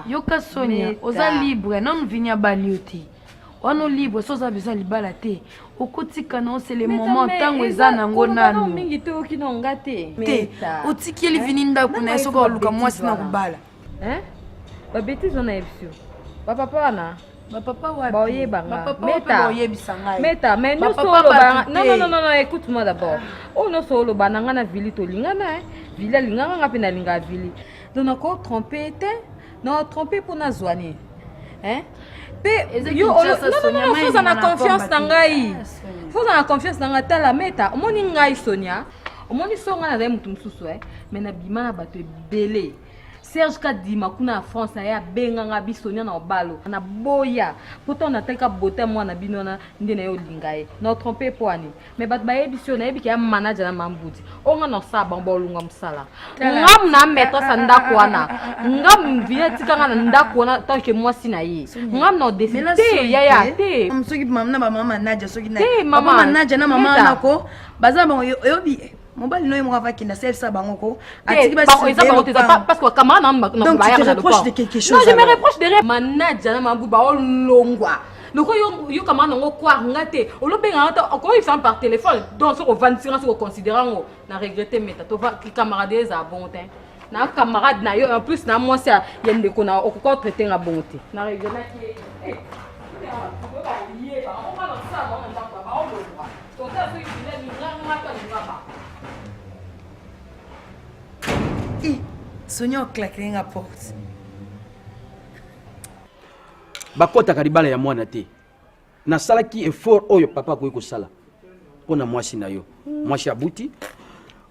yoka sonia oza libre nanu vini abali yo te wana olibre so oza besoin libala te okotika na ose le moment ntango eza nango nanu mingi te okinonga te otikeli vini ndako na ye soki oluka mwasi na kobala babétise wana yebisio bapapa wana bapapa wapi baoyebanga meta mais nyonso olobanga non écoute-moi d'abord oyo nyonso oloba na nga na vili tolingana vili alinganga nga mpe nalinga vili donc nakotrompe te naotrompe mpo nazwani foza na confiance na ngai foza na confiance na ngai tala meta omoni ngai sonia omoni so ngai nazali motu mosusu mais nabima na bato ebele Serge Kadima kuna na France ya benganga bisonia na obalo na boya pourtant on ataka boté moi na binona ndena yo lingaye na tromper poani mais bat baye bisio na yebiki ya manager na mambuti onga no saba mbolunga msala ngam na meto sanda kwana ngam vient tikanga na ndako na tanke moi sina yi ngam no décider ya te msoki mama na mama manager soki na mama manager na mama nako baza ba yobi mobali no yemwa vaki na selsa bangoko atiki basi parce que camarade na donc tu te reproches de quelque chose non je me reproche de rien manager na mabu ba olongwa loko yo camarade ngo kwa ngate olobenga ngata ko il fait par téléphone donc so vantir so considérant na regretter meta to va camarade za bonté na camarade na yo en plus na moi ça yende ko na okoko traiter nga bonté na regretter ki Sonia claquer la porte. bakotaka libala ya mwana te nasalaki effort oyo papa akoki kosala mpo na mwasi na yo mwasi abuti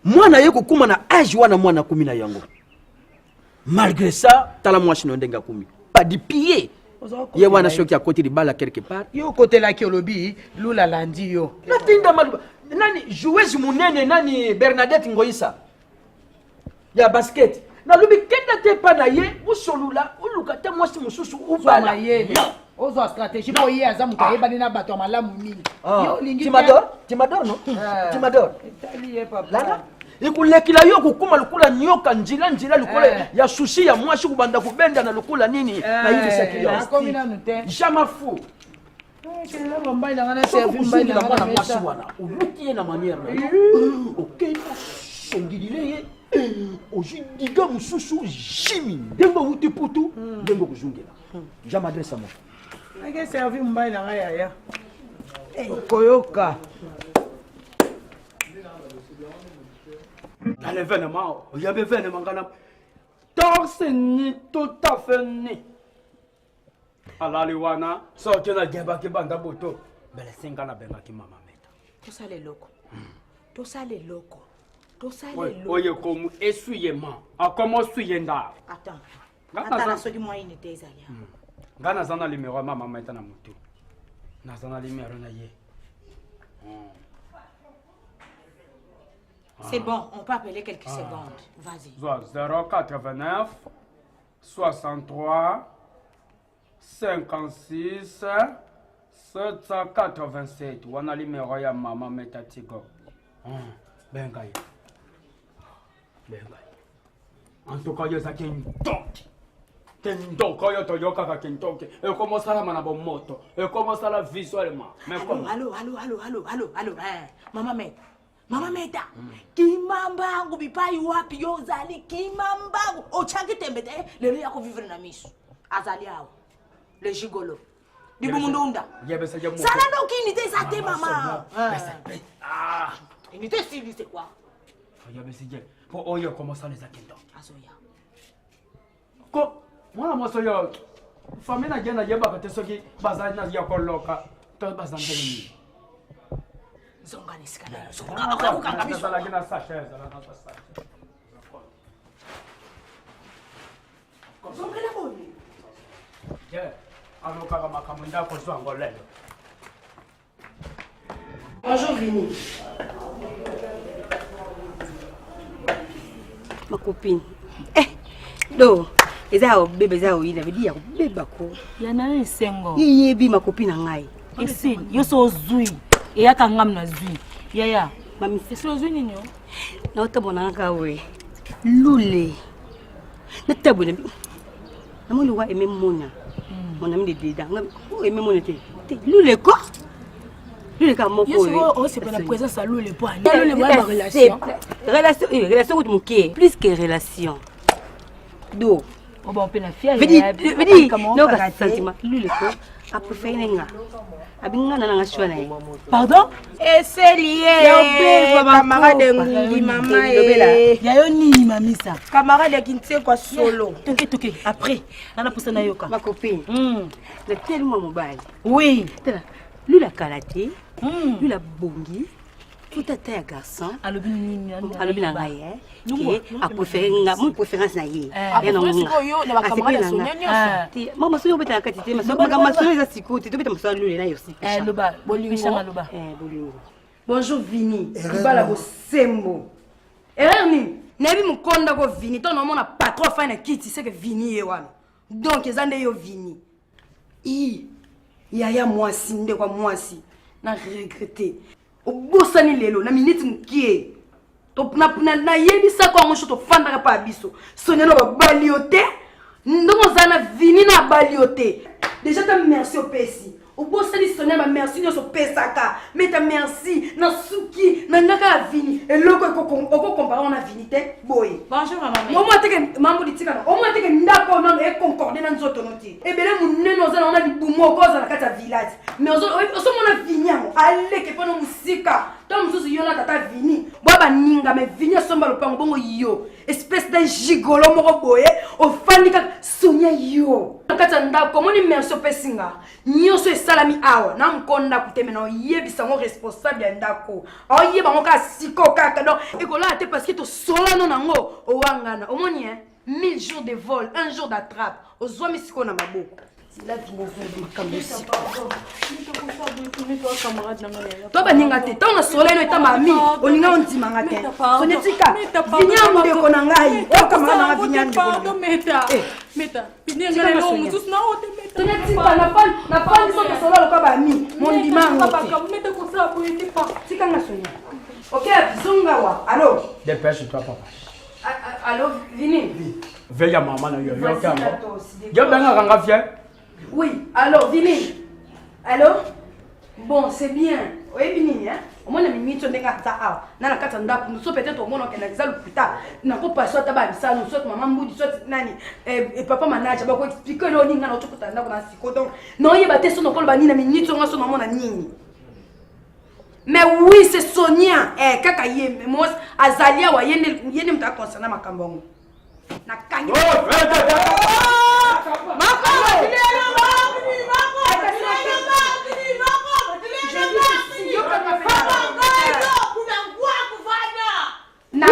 mwana ye kokuma na age wana mwana akumi na yango malgré ça tala mwasi no ndenge akumi padipie ye wana soki akoti libala quelque part yo kotelaki olobi lula landi yo natinda maluba nani joueuse munene nani Bernadette Ngoyisa ya basket nalubi kenda te pa na ye usolula uluka te mwasi mususu ubala ozo stratégie po ye azamu ka yeba na bato malamu mingi yo lingi timador no timador taliye papa lana ikulekila yo kukuma lukula nyoka njila lukula ya sushi ya mwasi kubanda kubenda na lukula nini na hivi sakili jamais fou kila bombai na ngana servi mbai na ngana mwasi wana uluki na manière na okay songilile ye ojidiga mususu jimi ndenge uti putu ndenge kuzungela jamais adresse à moi ake servi mbai na ngaya ya koyoka dans l'événement il y avait événement ngana torse ni tout à fait ni alali wana so tena geba ke banda boto bele singa na benga ki mama meta tosale loko oye comme essuyement a comment suyenda attends Ngana na soki moi ini teza ya ngana zana numéro mama meta na mutu na zana numéro na ye c'est bon on peut appeler quelques secondes vas-y 089 63 56 787 wana numéro ya mama meta tigo bengai en tout cas, il y a Kentoki, et comment ça la manabo moto, et comment ça la visuellement. Mais comment? Allô, maman meta, kimambangu bipai wapi yozali kimambangu ochangi tembete lelo yako vivre na miso azali awo le gigolo dibumundunda yebesa jamu sana ndo kinité ça te maman unité civile c'est quoi yebesa je pour oyo comment ça les akendo asoya ko mwana moso yo famille na jena yeba ka tesoki bazali na yakoloka to bazangeli zonga nisikala sala kina sachet sala na sachet zonga la boni je anoka kama kamunda ko zongo lelo. Bonjour Vini. Ma copine. Do, eza o bébé za o ina bidi ya beba ko. Ya na sengo. Yebi ma copine ngai. Esi, yo so zui. E ya ka ngam na zui. Ya. Mami, so zui nini yo? Na otabona ka we. Lule. Na tabona. Na mo luwa eme mona. Mona mi de deda. O eme mona te. Lule ko? Lule ka moko. Yo c'est pour la présence à Lule pour. Lule ba relation. Relation de moké, plus que relation. Do. On va appeler la fière. Vedi, no ka sentiment. Lule ko. A préféré nga. Abinga na nga shwana. Pardon? Et c'est lié. Yo camarade ngungi mama e. Ya yo nini mamisa? Camarade kintse kwa solo. Toke. Après, nana poussa na yoka. Ma copine. Le tellement mobile. Oui. Lui la karaté. Lui la bongi. Tout à fait garçon. Alobi na ngaye. Qui a préféré nga, mon préférence na ye. Ya no yo na camarade sonyo. Mama sonyo beta katite, ma sonyo za sikoti, to beta ma sonyo lule na yo si. Loba, bolingo loba. Bolingo. Bonjour Vini. Bala go sembo. Erni, nebi mukonda ko Vini, to no mona patron fa na kiti c'est que Vini ye wana. Donc ezande yo Vini. Ya mwasi nde kwa mwasi. Na regretter. Obosani lelo na minute mkie. To na yebisa kwa ngosho to fanda pa biso. Sonelo ba baliote. Ndongo zana Vini na baliote. Déjà ta merci au pesi. Obosani sonia ma merci nyo so pesaka. Meta merci na suki na naka Vini. Et loko oko comparer na Vini te boy. Bonjour maman. Moi teke mambo ditika na. O moi teke ndako na e concorder na nzoto noti. E bele munene ozana na libumo koza na kata village. Mais ozo mona Vini yango. Ale ke pono musika. Tom mususu yo na tata Vini. Baba ninga me Vini somba lopango bongo yo. Espèce de gigolo moko boye. O fandika sonia yo. Kata ndako moni merci pesinga. Nyoso salami awa na mkonda kutemena oyebisa ngo responsable ya ndako oyeba ngo ka siko kaka donc ekola te parce que to solano nango owangana omoni 1000 jours de vol 1 jour d'attrape ozwami siko na maboko la vie de makambo siko to baninga te to na solano eta mami oninga ondimanga te sonetika vinyam de konangai o kama na vinyam de konangai meta binenga lelo mususu na ote meta tonetika na pan so to solalo ka bami mon dimango meta ko sa bo ete pa tika nga sonia OK zunga wa allo dépêche-toi papa allo Vini veille à maman na yo kama yo benga kanga fier. Oui, alors, Vini. Allô? Bon, c'est bien. Oui, Vini, hein? Au moins, on a mis une chose na la carte ndako nous sommes peut-être au monde on a exal plus tard na ko pas soit ba ça nous soit maman moudi soit nani et papa manager ba ko expliquer lo ninga na tukuta ndako na siko donc non yeba te sono ko ba nina minute on so na mona nini. Mais oui, c'est Sonia. Kaka yeme moi azalia wa yende mta concernant makambo. Na kanyi. Na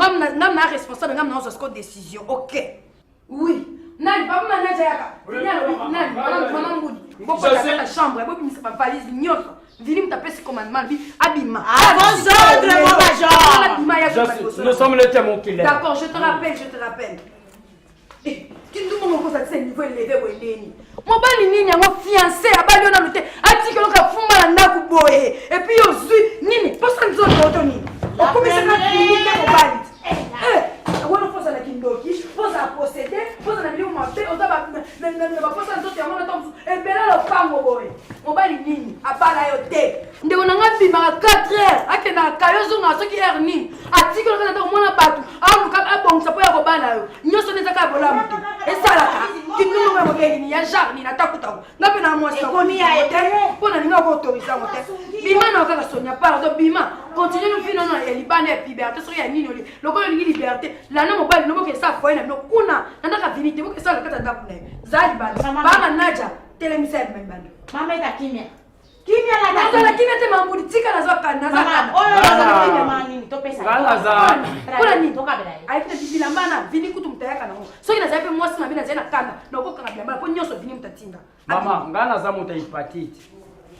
ngam na responsable ngam na ozo décision. OK. Oui. Nani papa manager yaka. Nani maman ngudi. Boko la chambre, boko misa pa valise nyoso. Vini mtapesi commandement bi abima. À vos ordres mon major. Nous sommes les témoins qui l'aiment. D'accord, je te rappelle. Eh, kindu mo ko sa tseni niveau élevé wendeni. Mo bali nini yango fiancé abali ona lute. Ati ko ka fumba na ndaku boye. Et puis ozui nini? Posa nzoto otoni. Okomisa na kindu ko bali. Wona posa na kindoki, posa posséder, posa na bilio mabe, oza ba posa nzoto yango na tomsu. E bela lo pango boye. Mo bali nini? Abala yo te. Ndeko na ngabi ma 4 heures. Akena kayo zonga soki heure nini? Ati ko na mona batu. Amuka abongisa po ya ko bana yo. Nyoso neza ka bola mutu. Esalaka. Kindu mo ngeli ni ya jarni na takuta. Ngabe na mwasi ko mi ya ete. Pona ninga ko autoriser mo te. Bima na kaka sonya pardon bima. Continue nous vivre dans les Libanais et liberté sur ya nini oli. Loko ni liberté. La na mobile no ke sa foye na no kuna. Na ka vinité mo ke sa la kata ndapune. Zali bana. Bana naja. Telemisel mbanda. Mama ita kimya. Kimya la dada la kimya te mamudi tika na zoka na zaka. Oh, kimya mani to pesa. Gala za. Kuna ni toka bela. Aite bibila mbana vini kutu mtayaka na ho. So ina zape mwasi na bina zena kanda. Na uko kana bia mbana po nyoso vini mtatinga. Mama, ngana za mutaipatiti.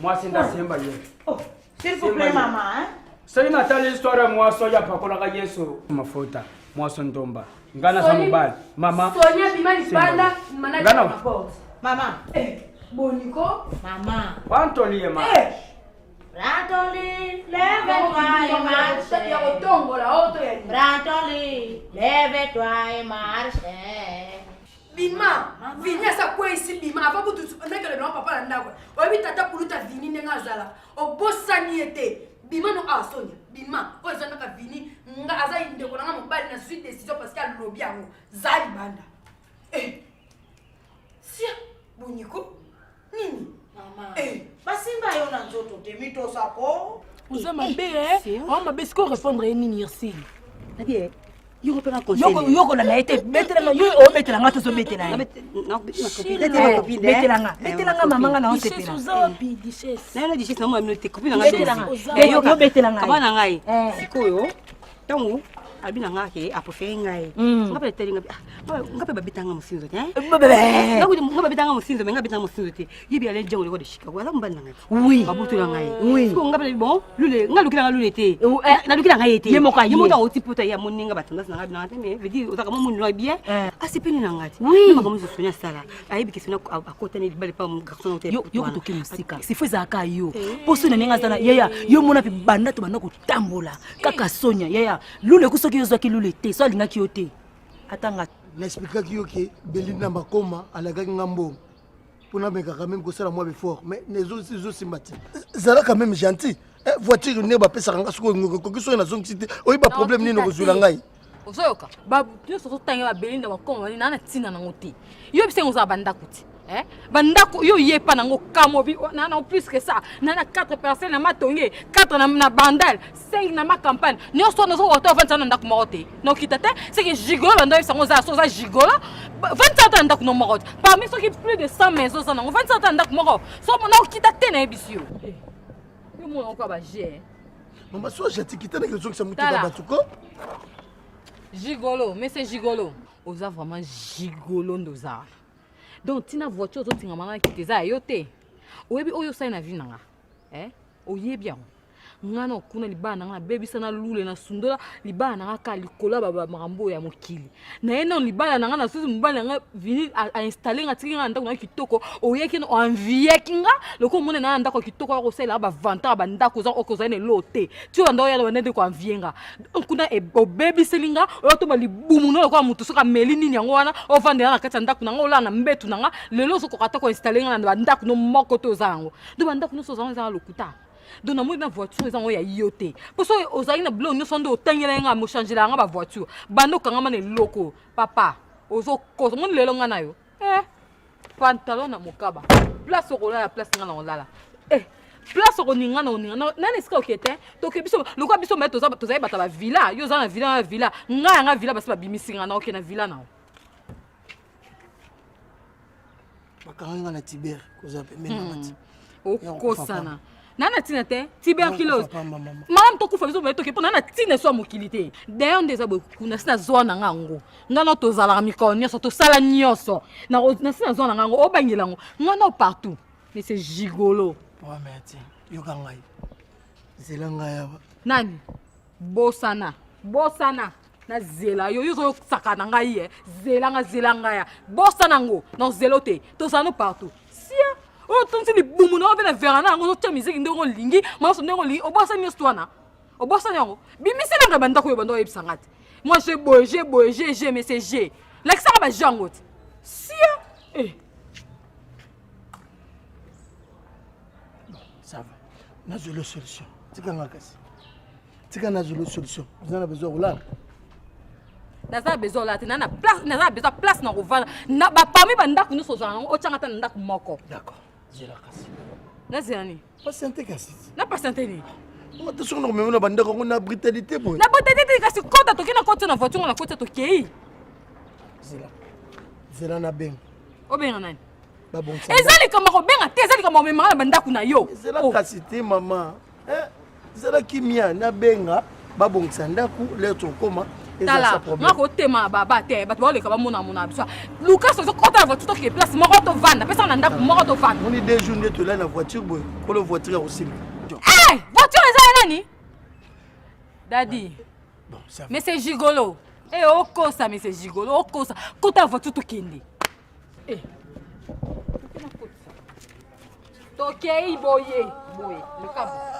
Mwasi nda semba ye. Oh, s'il vous plaît maman, hein. C'est une telle histoire moi soya pakola ka Yesu mafuta. Moi son tomba. Ngana za mubali. Mama. Sonia bimani banda manager na porte. Maman. Boniko. Maman. Pantoli ma. Brantoli, lève-toi et marche. Brantoli, lève-toi et marche. Bima, vini asa kwa isi bima, avant que tu ndeke le papa la ndako. Obi tata puluta vini nenga zala. Obosani ete. Bima no Sonia. Bima, o ezana ka vini nga aza ndeko na mobali na suite décision parce qu'elle lobby yango. Zali banda. Sia, boniko. Nini? Maman. Basimba yo na nzoto te mito sako. Uza mabe on mabe siko répondre nini ici. Nabi yo ko na conseil. Yo na été betela nga yo o betela nga to so betela. Betela nga mama nga na on sepela. Na dichesse na mo aminote copine nga. Yo ko betela nga. Abana ngai. Sikoyo. Tangu abina nga ke apofere ngai. Ngape telinga. Ngape babitanga musinzo te. Ngape babitanga musinzo menga bitanga musinzo te. Yibi ale jengo le ko de shika. Wala mbana ngai. Oui. Babutu la ngai. Oui. Siko ngape bon, lule ngalukila ngalule te. Na lukila ngai te. Yemoka otiputa ya moninga batanga na ngabi na te me veut dire otaka mo munwa bien. Asepeni na ngati. Oui. Mama muzo sonya sala. Ayibi kisina akota ni bale pa garçon te. Yo ko to musika. Sifo za ka yo. Poso na ninga zana yaya yo mona pe banda to banda ko tambola. Kaka Sonia yaya lule kusoki yo zaki lule te. So linga ki yo te. Atanga n'expliquaki yo ke Belinda Makoma alakaki ngambo pona meka quand même kosala moi befort mais nezo sympathie zala quand même gentil voiture ne ba pesa nga siko ko so na zongi cité oyiba problème ni no kozula ngai ozoyoka ba yo so tanga ba Belinda Makoma ni nana tina na ngoti yo bisengo za banda kuti bandako yo yepa nango kamobi nana plus que ça nana 4 personnes na matonge 4 na bandal 5 na ma campagne ni so na so auto 25 na ndako mote no kitate c'est que gigolo bando bisengo za so za gigolo 25 na ndako no mote parmi ceux qui plus de 100 maisons ça na 25 na ndako moko so na kitate na ebisio yo mo encore ba gé mama so jati kitana que zongi sa mutu ba batuko gigolo mais c'est gigolo oza vraiment gigolo ndoza. Donc tina voiture zo tinga manga kiteza yo te oyebi oyo sai na vie nanga oyebi yango ngana okuna libana ngana bebisa na lule na sundola libana nanga ka likola baba makambo ya mokili na eno libana nanga na susu mbana nanga vini a installer nga tinga ndako na kitoko oyeki no envie kinga loko mona na ndako kitoko ko sela ba vanta ba ndako za okoza ne lote tu ndo ya ndende ko envie nga kuna obebiselinga oto ba libumu no ko mutu soka meli nini yango wana ovandela na kati ndako nanga ola na mbetu nanga lelo so ko kata ko installer nga na ndako no moko to zango do ba ndako no so zango za lokuta. Donc na moi voiture ezango ya yote pour ça ozali na blon no sondo otangela nga mo changer nga ba voiture bando kanga mane loko papa ozo ko mon lelo nga nayo pantalon na mokaba place okola ya place nga na olala place okoninga na oninga na neska okete to ke biso lokwa biso meto za to za bata ba villa yo za na villa nga villa basi ba bimisinga na okena villa na bakanga na Tiber koza pembe na mati okosana nana tina te tuberculose madame tokufa biso boye toke mpo nana tina so ya mokili te dayo nde eza boye kuna si nazwa na ngango ngana tozalaka mikolo nyonso tosala nyonso nasi nazwa na ngango obangela yango ngana partout mais c'est gigolo yoka ngai zela ngai awa nani bosana na zela yo yo saka na ngai ye zela ngai bosana ngo na zelo te tozala no partout sia o tonsi li bumu na obena verana ngo to musique ndongo lingi maso ndongo li obosa ni histoire obosa nyango bimisi na banda ko yobanda yebisangati moi j'ai boyé mais c'est j'ai l'accent ba jango sia ça va nazo le solution tika ngakasi tika nazo le solution vous en avez besoin là naza besoin là na place naza besoin place na rovana na ba parmi banda ko nyonso zana o tanga tana ndako moko d'accord zela kasi na zani patiente kasi na patiente ni on te sonne même na banda ko na brutalité boy na brutalité kasi kota to kina kota na voiture na kota to kei zela na ben o ben nani ba bon ça ezali kama ko benga te ezali kama memanga na banda ko na yo zela kasi te mama zela kimia na benga ba bon sandaku lettre koma tala ngako tema baba te bato baleka bamona biso Lucas so kota na voiture to ke place moko to vanda pesa na ndako moko to vanda on est deux jours to là na voiture boy ko le voiture aussi voiture ezali nani daddy bon ça mais c'est gigolo okosa mais c'est gigolo okosa kota na voiture to kende tokei boye le cap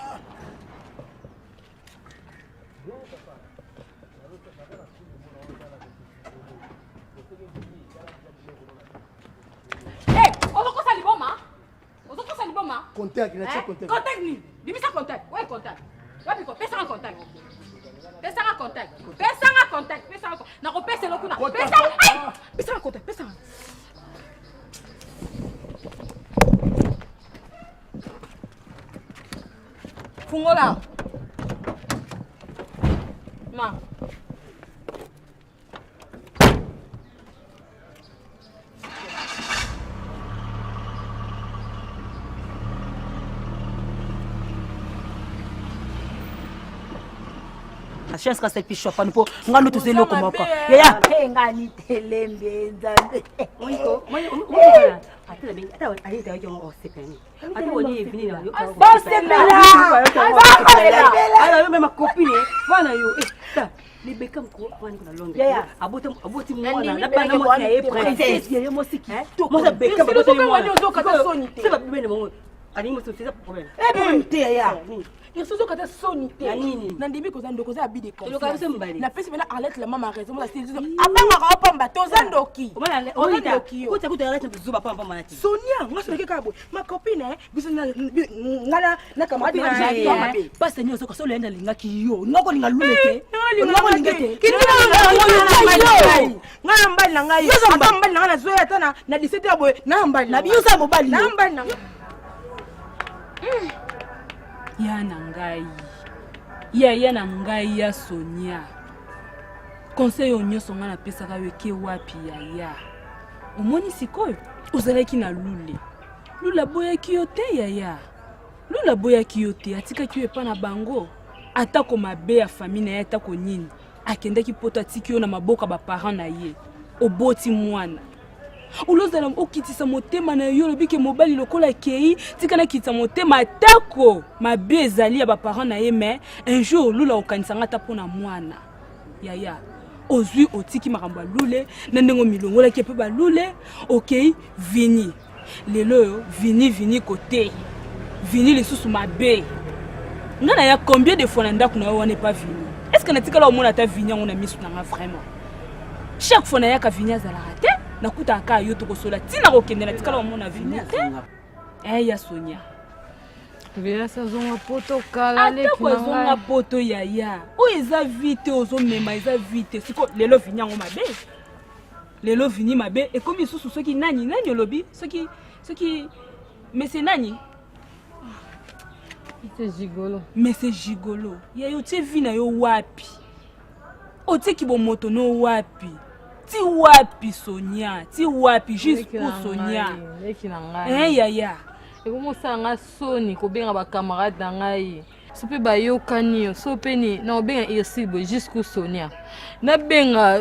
contact na contact contact ni bimisa contact ouais contact wapi ko pesa contact na ko pesa lo kuna pesa contact fungola ma chance ka cette piche fa npo ngalo to zelo ko moko ya ngani telembe nzambe moiko atela bengi ata ali tayo ngo sepeni ata woni vini na yo ala mema copine wana yo libeka mko kwani kuna longe ya aboti mwana na bana mo ya princesse ya mo siki mo sa beka aboti mwana yo kata soni te seba bibene mo ani mo so fisa problème te ya yesuzo kata soni te nini na ndimi ko zando ko za bide ko lo ka mbali na pesi bela arlette la mama raison la sisi abanga ka opamba to zandoki omandoki kuta arlette zuba pamba manati sonia ngaso ke kabo ma copine biso ngala na camarade na mabe pasi nyo so ko so lenda linga ki yo ngoko linga lulete ngoko linga te ngala mbali na ngai ata mbali na ngala zoya tana na 17 ya boye na mbali na biusa mobali na mbali na ya na ngai ya Sonia conseil nyonso nga napesaka yo ke wapi ya omoni sikoyo ozalaki na lula boyaki yo te yaya lula boyaki yo te atikaki yo epa na bango atako mabe ya famille na ye atako nini akendaki poto atiki yo na maboka baparent na ye oboti mwana ulozala okitisa motema na yo lobike mobali lokola kei tika na kitisa motema atako mabe ezali ya baparent na ye mais un jour lula okanisanga ata mpona mwana yaya ozwi otiki makambo ya lule na ndenge milongolaki mpe balule okei vini lelo oyo vini kote vini lisusu mabe nga na ya combien de fois na ndako na yo wana epa vini est ce que natikala omona ata vini yango na misu na nga vraiment chaque fois na yaka vini azalaka te nakuta aka yo tokosola tina kokende na tikala omona vini te ya Sonia Via sazonga poto kala le kinanga sazonga poto yaya o eza vite ozo mema eza vite siko lelo vini yango mabe lelo vini mabe e komi susu soki nani olobi soki mais c'est nani c'est gigolo ya yo tie vina yo wapi o tie ki bo moto no wapi ti wapi Sonia ti wapi juste pour Sonia yaya ekomosanga soni kobenga bacamarade na ngai so mpe bayokani yo so mpe ni na obenga irsi boye jusqu'au Sonia nabenga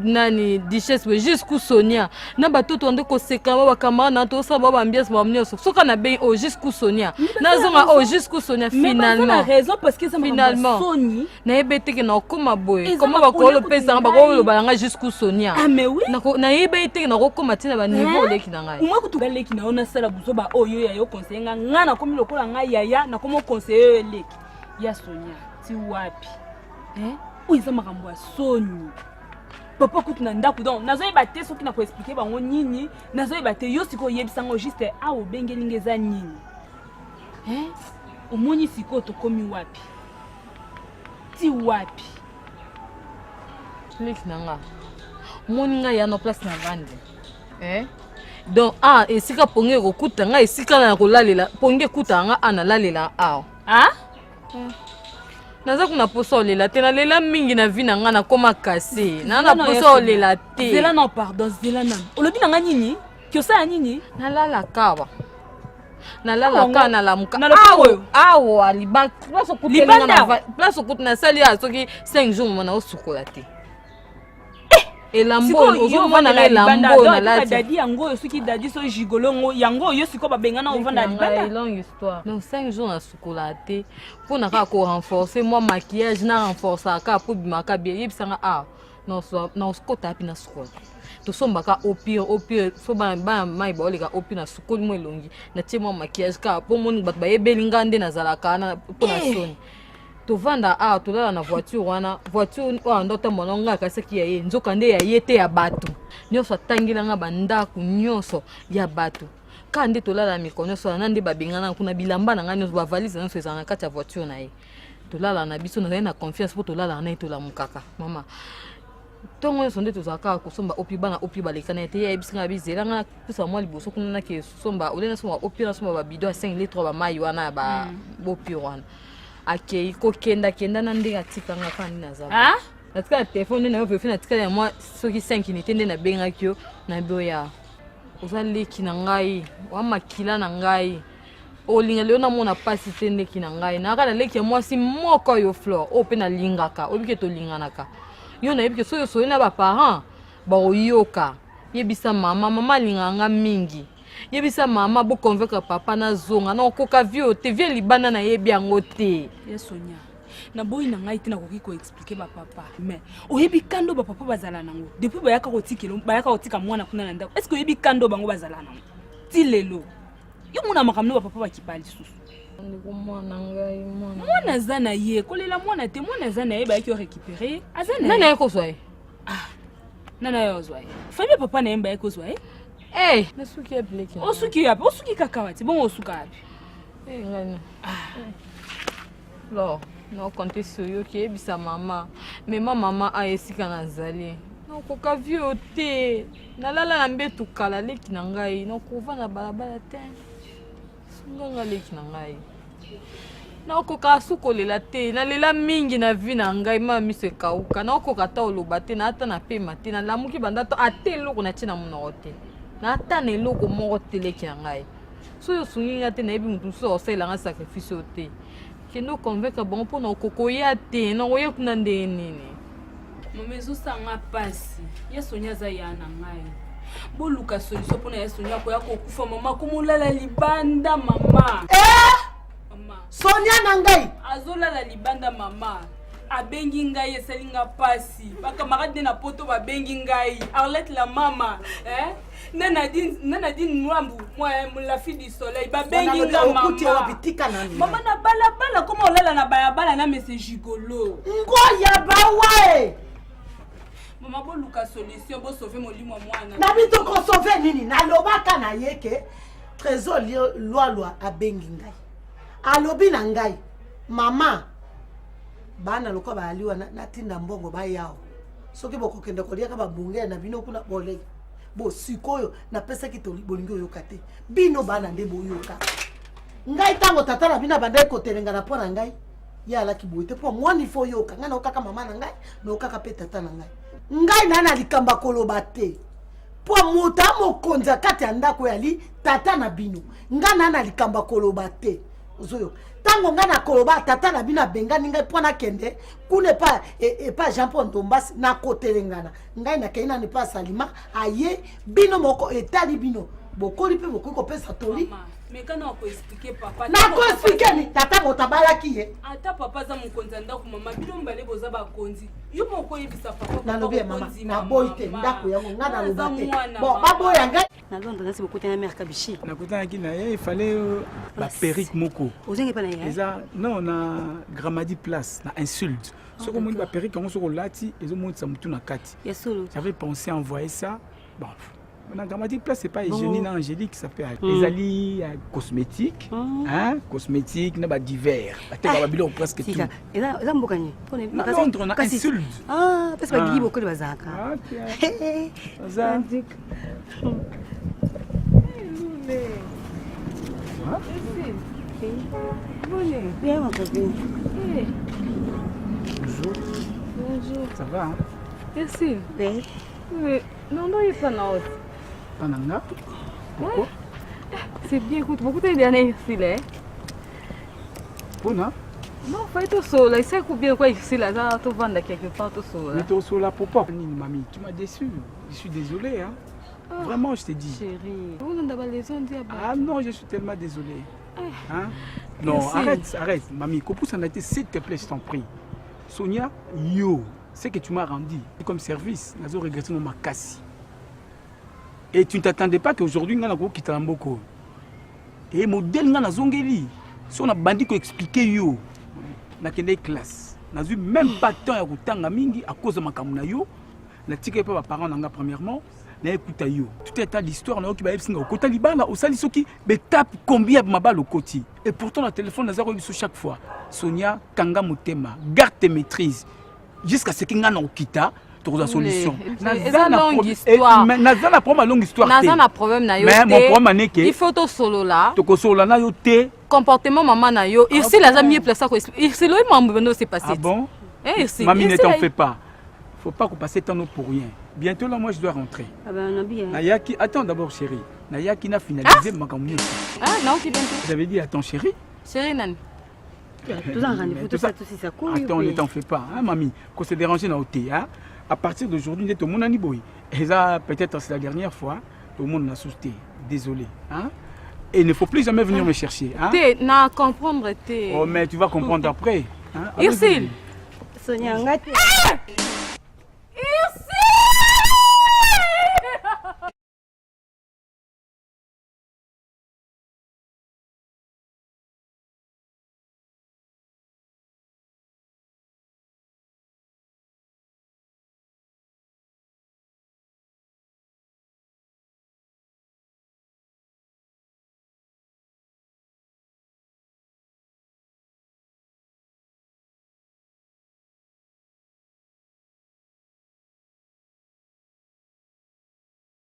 nani duchesse boye jusqu'au Sonia na batoto nde koseka ba bacamarade na tosala ba bambiance ba mnyoso soka nabengi o jusqu'au Sonia nazonga o jusqu'au Sonia finalement raison parce que ça finalement soni nayebe teke na okoma boye koma bakolopesanga bakolobanga jusqu'au Sonia ah mais oui nayebe teke na kokoma tina ba niveau oleki na ngai moi kutuka leki na ona sala buzoba oyo ya yo conseiller nga na komi lokola ngai yaya na komo conseiller leki ya Sonia ti wapi oiza makambo ya soni papa kutu na ndako donc nazoyeba te soki na koexplike bango nini nazoyeba te yo sikoyo oyebisango juste awa obengelinga eza nini omoni sikoyo tokomi wapi ti wapi leki na nga omoni ngai ya na place na vande donc esika pongi ekokuta ngai esika na kolalela pongi ekuta nga analalela awa naza kuna posa olela te nalela mingi na vi na nga nakoma kase na posa olela te zela na pardon zela na olobi na nga nini kiosala nini nalala kawa nalamuka awa libanda place okuta nasali ya soki 5 jours mona osukola te elambo ozovanda na elambo nalati dadi yango oyo soki dadi so jigolongo yango oyo sikoyo babengana ovanda libanda longue histoire donc 5 jours nasukola te mpona kaka korenforce mwa maquillage na renforceaka po bimaka bie yebisanga na osikota api nasukola tosombaka opire so bana mai baoleka opire na sukoli mwa elongi natie mwa maquillage kaka mpo moni bato bayebelinga nde nazalaka mpona soni tovanda tolala na voiture wana voiture oyo ndotambola nga kasaki ya ye nzoka nde ya ye te ya bato nyonso atangelanga bandako nyonso ya bato ka nde tolala mikolo nyonso wana nde babengana kuna bilamba na ngai nyonso bavalise nyonso ezala na kati ya voiture na ye tolala na biso nazali na confiance mpo tolala na ye tolamukaka mama ntongo nyonso nde tozala kaka kosomba opi bana opi balekana ye te ye ayebisanga bizelanga pusa mwa liboso kuna nake somba ole nasomba opi nasomba babido ya 5 litre bamai wana ya baopi wana akei kokenda na ndenge atikanga kaka nde nazala natika na telefone nde na yo vefe natika ya mwa soki 5 unité nde nabengaki yo na boya oza leki na ngai wamakila na ngai olinga leo namona pasi te ndeki na ngai naka na leki ya mwasi moko oyo fleur oyo mpe nalingaka oyebike tolinganaka yo nayebike soki osoyi na baparent baoyoka yebisa mama alinganga mingi yebisa mama boconvaincre papa na zonga na okoka vio te vie libanda na yebi yango te ya Sonia na boyi na ngai te nakoki koexplike bapapa mais oyebi kando bapapa bazala nango depuis bayaka kotika mwana kuna na ndako est-ce que oyebi kando bango bazala nango ti lelo yo mona makamno bapapa bakipali susu mwana aza na ye kolela mwana te mwana aza na ye bayaki orécupéré aza na nani aye kozwa ye nani aye ozwa ye famille papa na ye bayaki ozwa ye nasuki ya bileki osuki yapi osuki kaka wati bongo osuka yapi ngani lo naokonte soyoki yebisa mama mema mama esika nazali nakoka vio te nalala na mbetu kala leki na ngai nakova na balabala te sunganga leki na ngai naokoka asukolela te nalela mingi na vi na ngai mama miso ekauka naokoka ata oloba te na ata na pema te nalamuki banda to ate eloko natie na monoko te na ata na eloko moko te leki na ngai soki osungi nga te nayebi motu mosusu osalelanga sacrifice oyo te kende oconvaincre bango mpona okokoya te nakoya kuna ndenge nini mama ezosanga mpasi ya Sonia aza ya na ngai boluka solution mpona ya Sonia akoya kokufa mama komolala libanda mama Sonia na ngai azolala libanda mama abengi ngai esalinga mpasi bakamarade na poto babengi ngai Arlette la mama Nadine Mwambu la fille du soleil babengi nga mama na balabala koma olala na balabala na mese gigolo ngoya bawe mama boluka solution bo sauver molimo mwana na bito ko sauver nini nalobaka na yeke trésor lwa abengi ngai alobi na ngai mama bana loko baaliwa natinda mbongo bayao soki bokokende koliaka babunge na bino kuna bolei bo sikoyo na pesa ki bolingi oyoka te bino bana nde boyoka ngai tango tata na bina banda kotelenga na pona ngai ya alaki boite po mwani fo yoka ngai na okaka mama na ngai na okaka pe tata na ngai ngai na likamba koloba te po moto amokonza kati ya ndako yali tata na bino nga nana likamba koloba te ozoyo tango nga na koloba tata na bino abengani ngai mpo nakende kuna epa Jean Paul Ndombasi nakotelengana ngai nakei nani pa Salima aye bino moko etali bino bokoli mpe bokoki kopesa toli Mais quand on peut expliquer papa. Na ko expliquer ni tata motabala ki ye. Ata papa za mukonza ndako mama bilo mbale boza ba konzi. Yo moko yebisa papa. Na lobi mama na boyite ndako yango nga na lobate. Bon babo yanga. Na londo nasi bokote na mère Kabishi. Na kota ki na ye il fallait ba perruque moko. Ozenge pa na ye. Eza non na Gramadi place na insulte. Ce que moi ba perruque quand on lati ezo monta mutu na kati. J'avais pensé envoyer ça. Bon. On a grammatique place, c'est pas hygiénique, angélique, ça fait les alliés cosmétiques, hein, cosmétiques, n'a pas divers. On presque tout. Et là, on a insulte. Ah, parce que Guy beaucoup de bazar. Bien, ma copine. Bonjour. Ça va, hein? Merci. Mais non, non, il est pas là. Pananga? Pourquoi? C'est bien, écoute, beaucoup de derniers ici, là. Pona? Non, pas tout seul, là. Il sait combien quoi ici, là. Ça, tu vends quelque part tout seul. Mais tout seul là, pourquoi? Mamie, tu m'as déçu. Je suis désolé, hein. Vraiment, je t'ai dit. Chérie, on a les gens dire. Ah non, je suis tellement désolé. Hein? Non, arrête, mamie. Kopous en a été, s'il te plaît, je t'en prie. Sonia, yo, c'est que tu m'as rendu comme service. Nazo regretté mon makasi. Et tu ne t'attendais pas qu'aujourd'hui, on a quitté Mboko. Et modèle, on a zongeli. Si on a bandit qu'on expliqué yo, on a quitté classe. On n'a eu même pas de temps à écouter à cause de ma kamuna yo. On a tiré pas mes parents premièrement. On a écouté yo. Tout est à l'histoire. On a écouté au côté liban, au salisoki, mais tape combien de ma balle au côté. Et pourtant, le téléphone, on a eu chaque fois. Sonia, Kanga Mutema, garde tes maîtrises. Jusqu'à ce qu'il y ait un okita. La solution. C'est une longue histoire. Mais n'a pas longue histoire. N'a problème na yo. Mais mon problème est que il faut to solo là. To ko solo na yo te. Comportement maman na yo. Ici les amis place ça. Ici le maman c'est passé. Ah bon? Ici. Mamie ne t'en fais pas. Faut pas qu'on passe tant pour rien. Bientôt là moi je dois rentrer. Ah ben on a bien. Nayaki, attends d'abord chérie. Nayaki n'a finalisé ma campagne. Ah non qui bientôt. J'avais dit attends chérie. Chérie nan. Tout ça rendez-vous tout ça court. Attends, ne t'en fais pas hein mamie. Qu'on se déranger dans hôtel hein. À partir d'aujourd'hui, tout le monde a dit boy. Et ça, peut-être c'est la dernière fois, tout le monde l'a soutenu. Désolé. Hein? Et il ne faut plus jamais venir me chercher. Hein? Non, comprendre. Oh, mais tu vas comprendre après. Hein? Irsile. Sonia,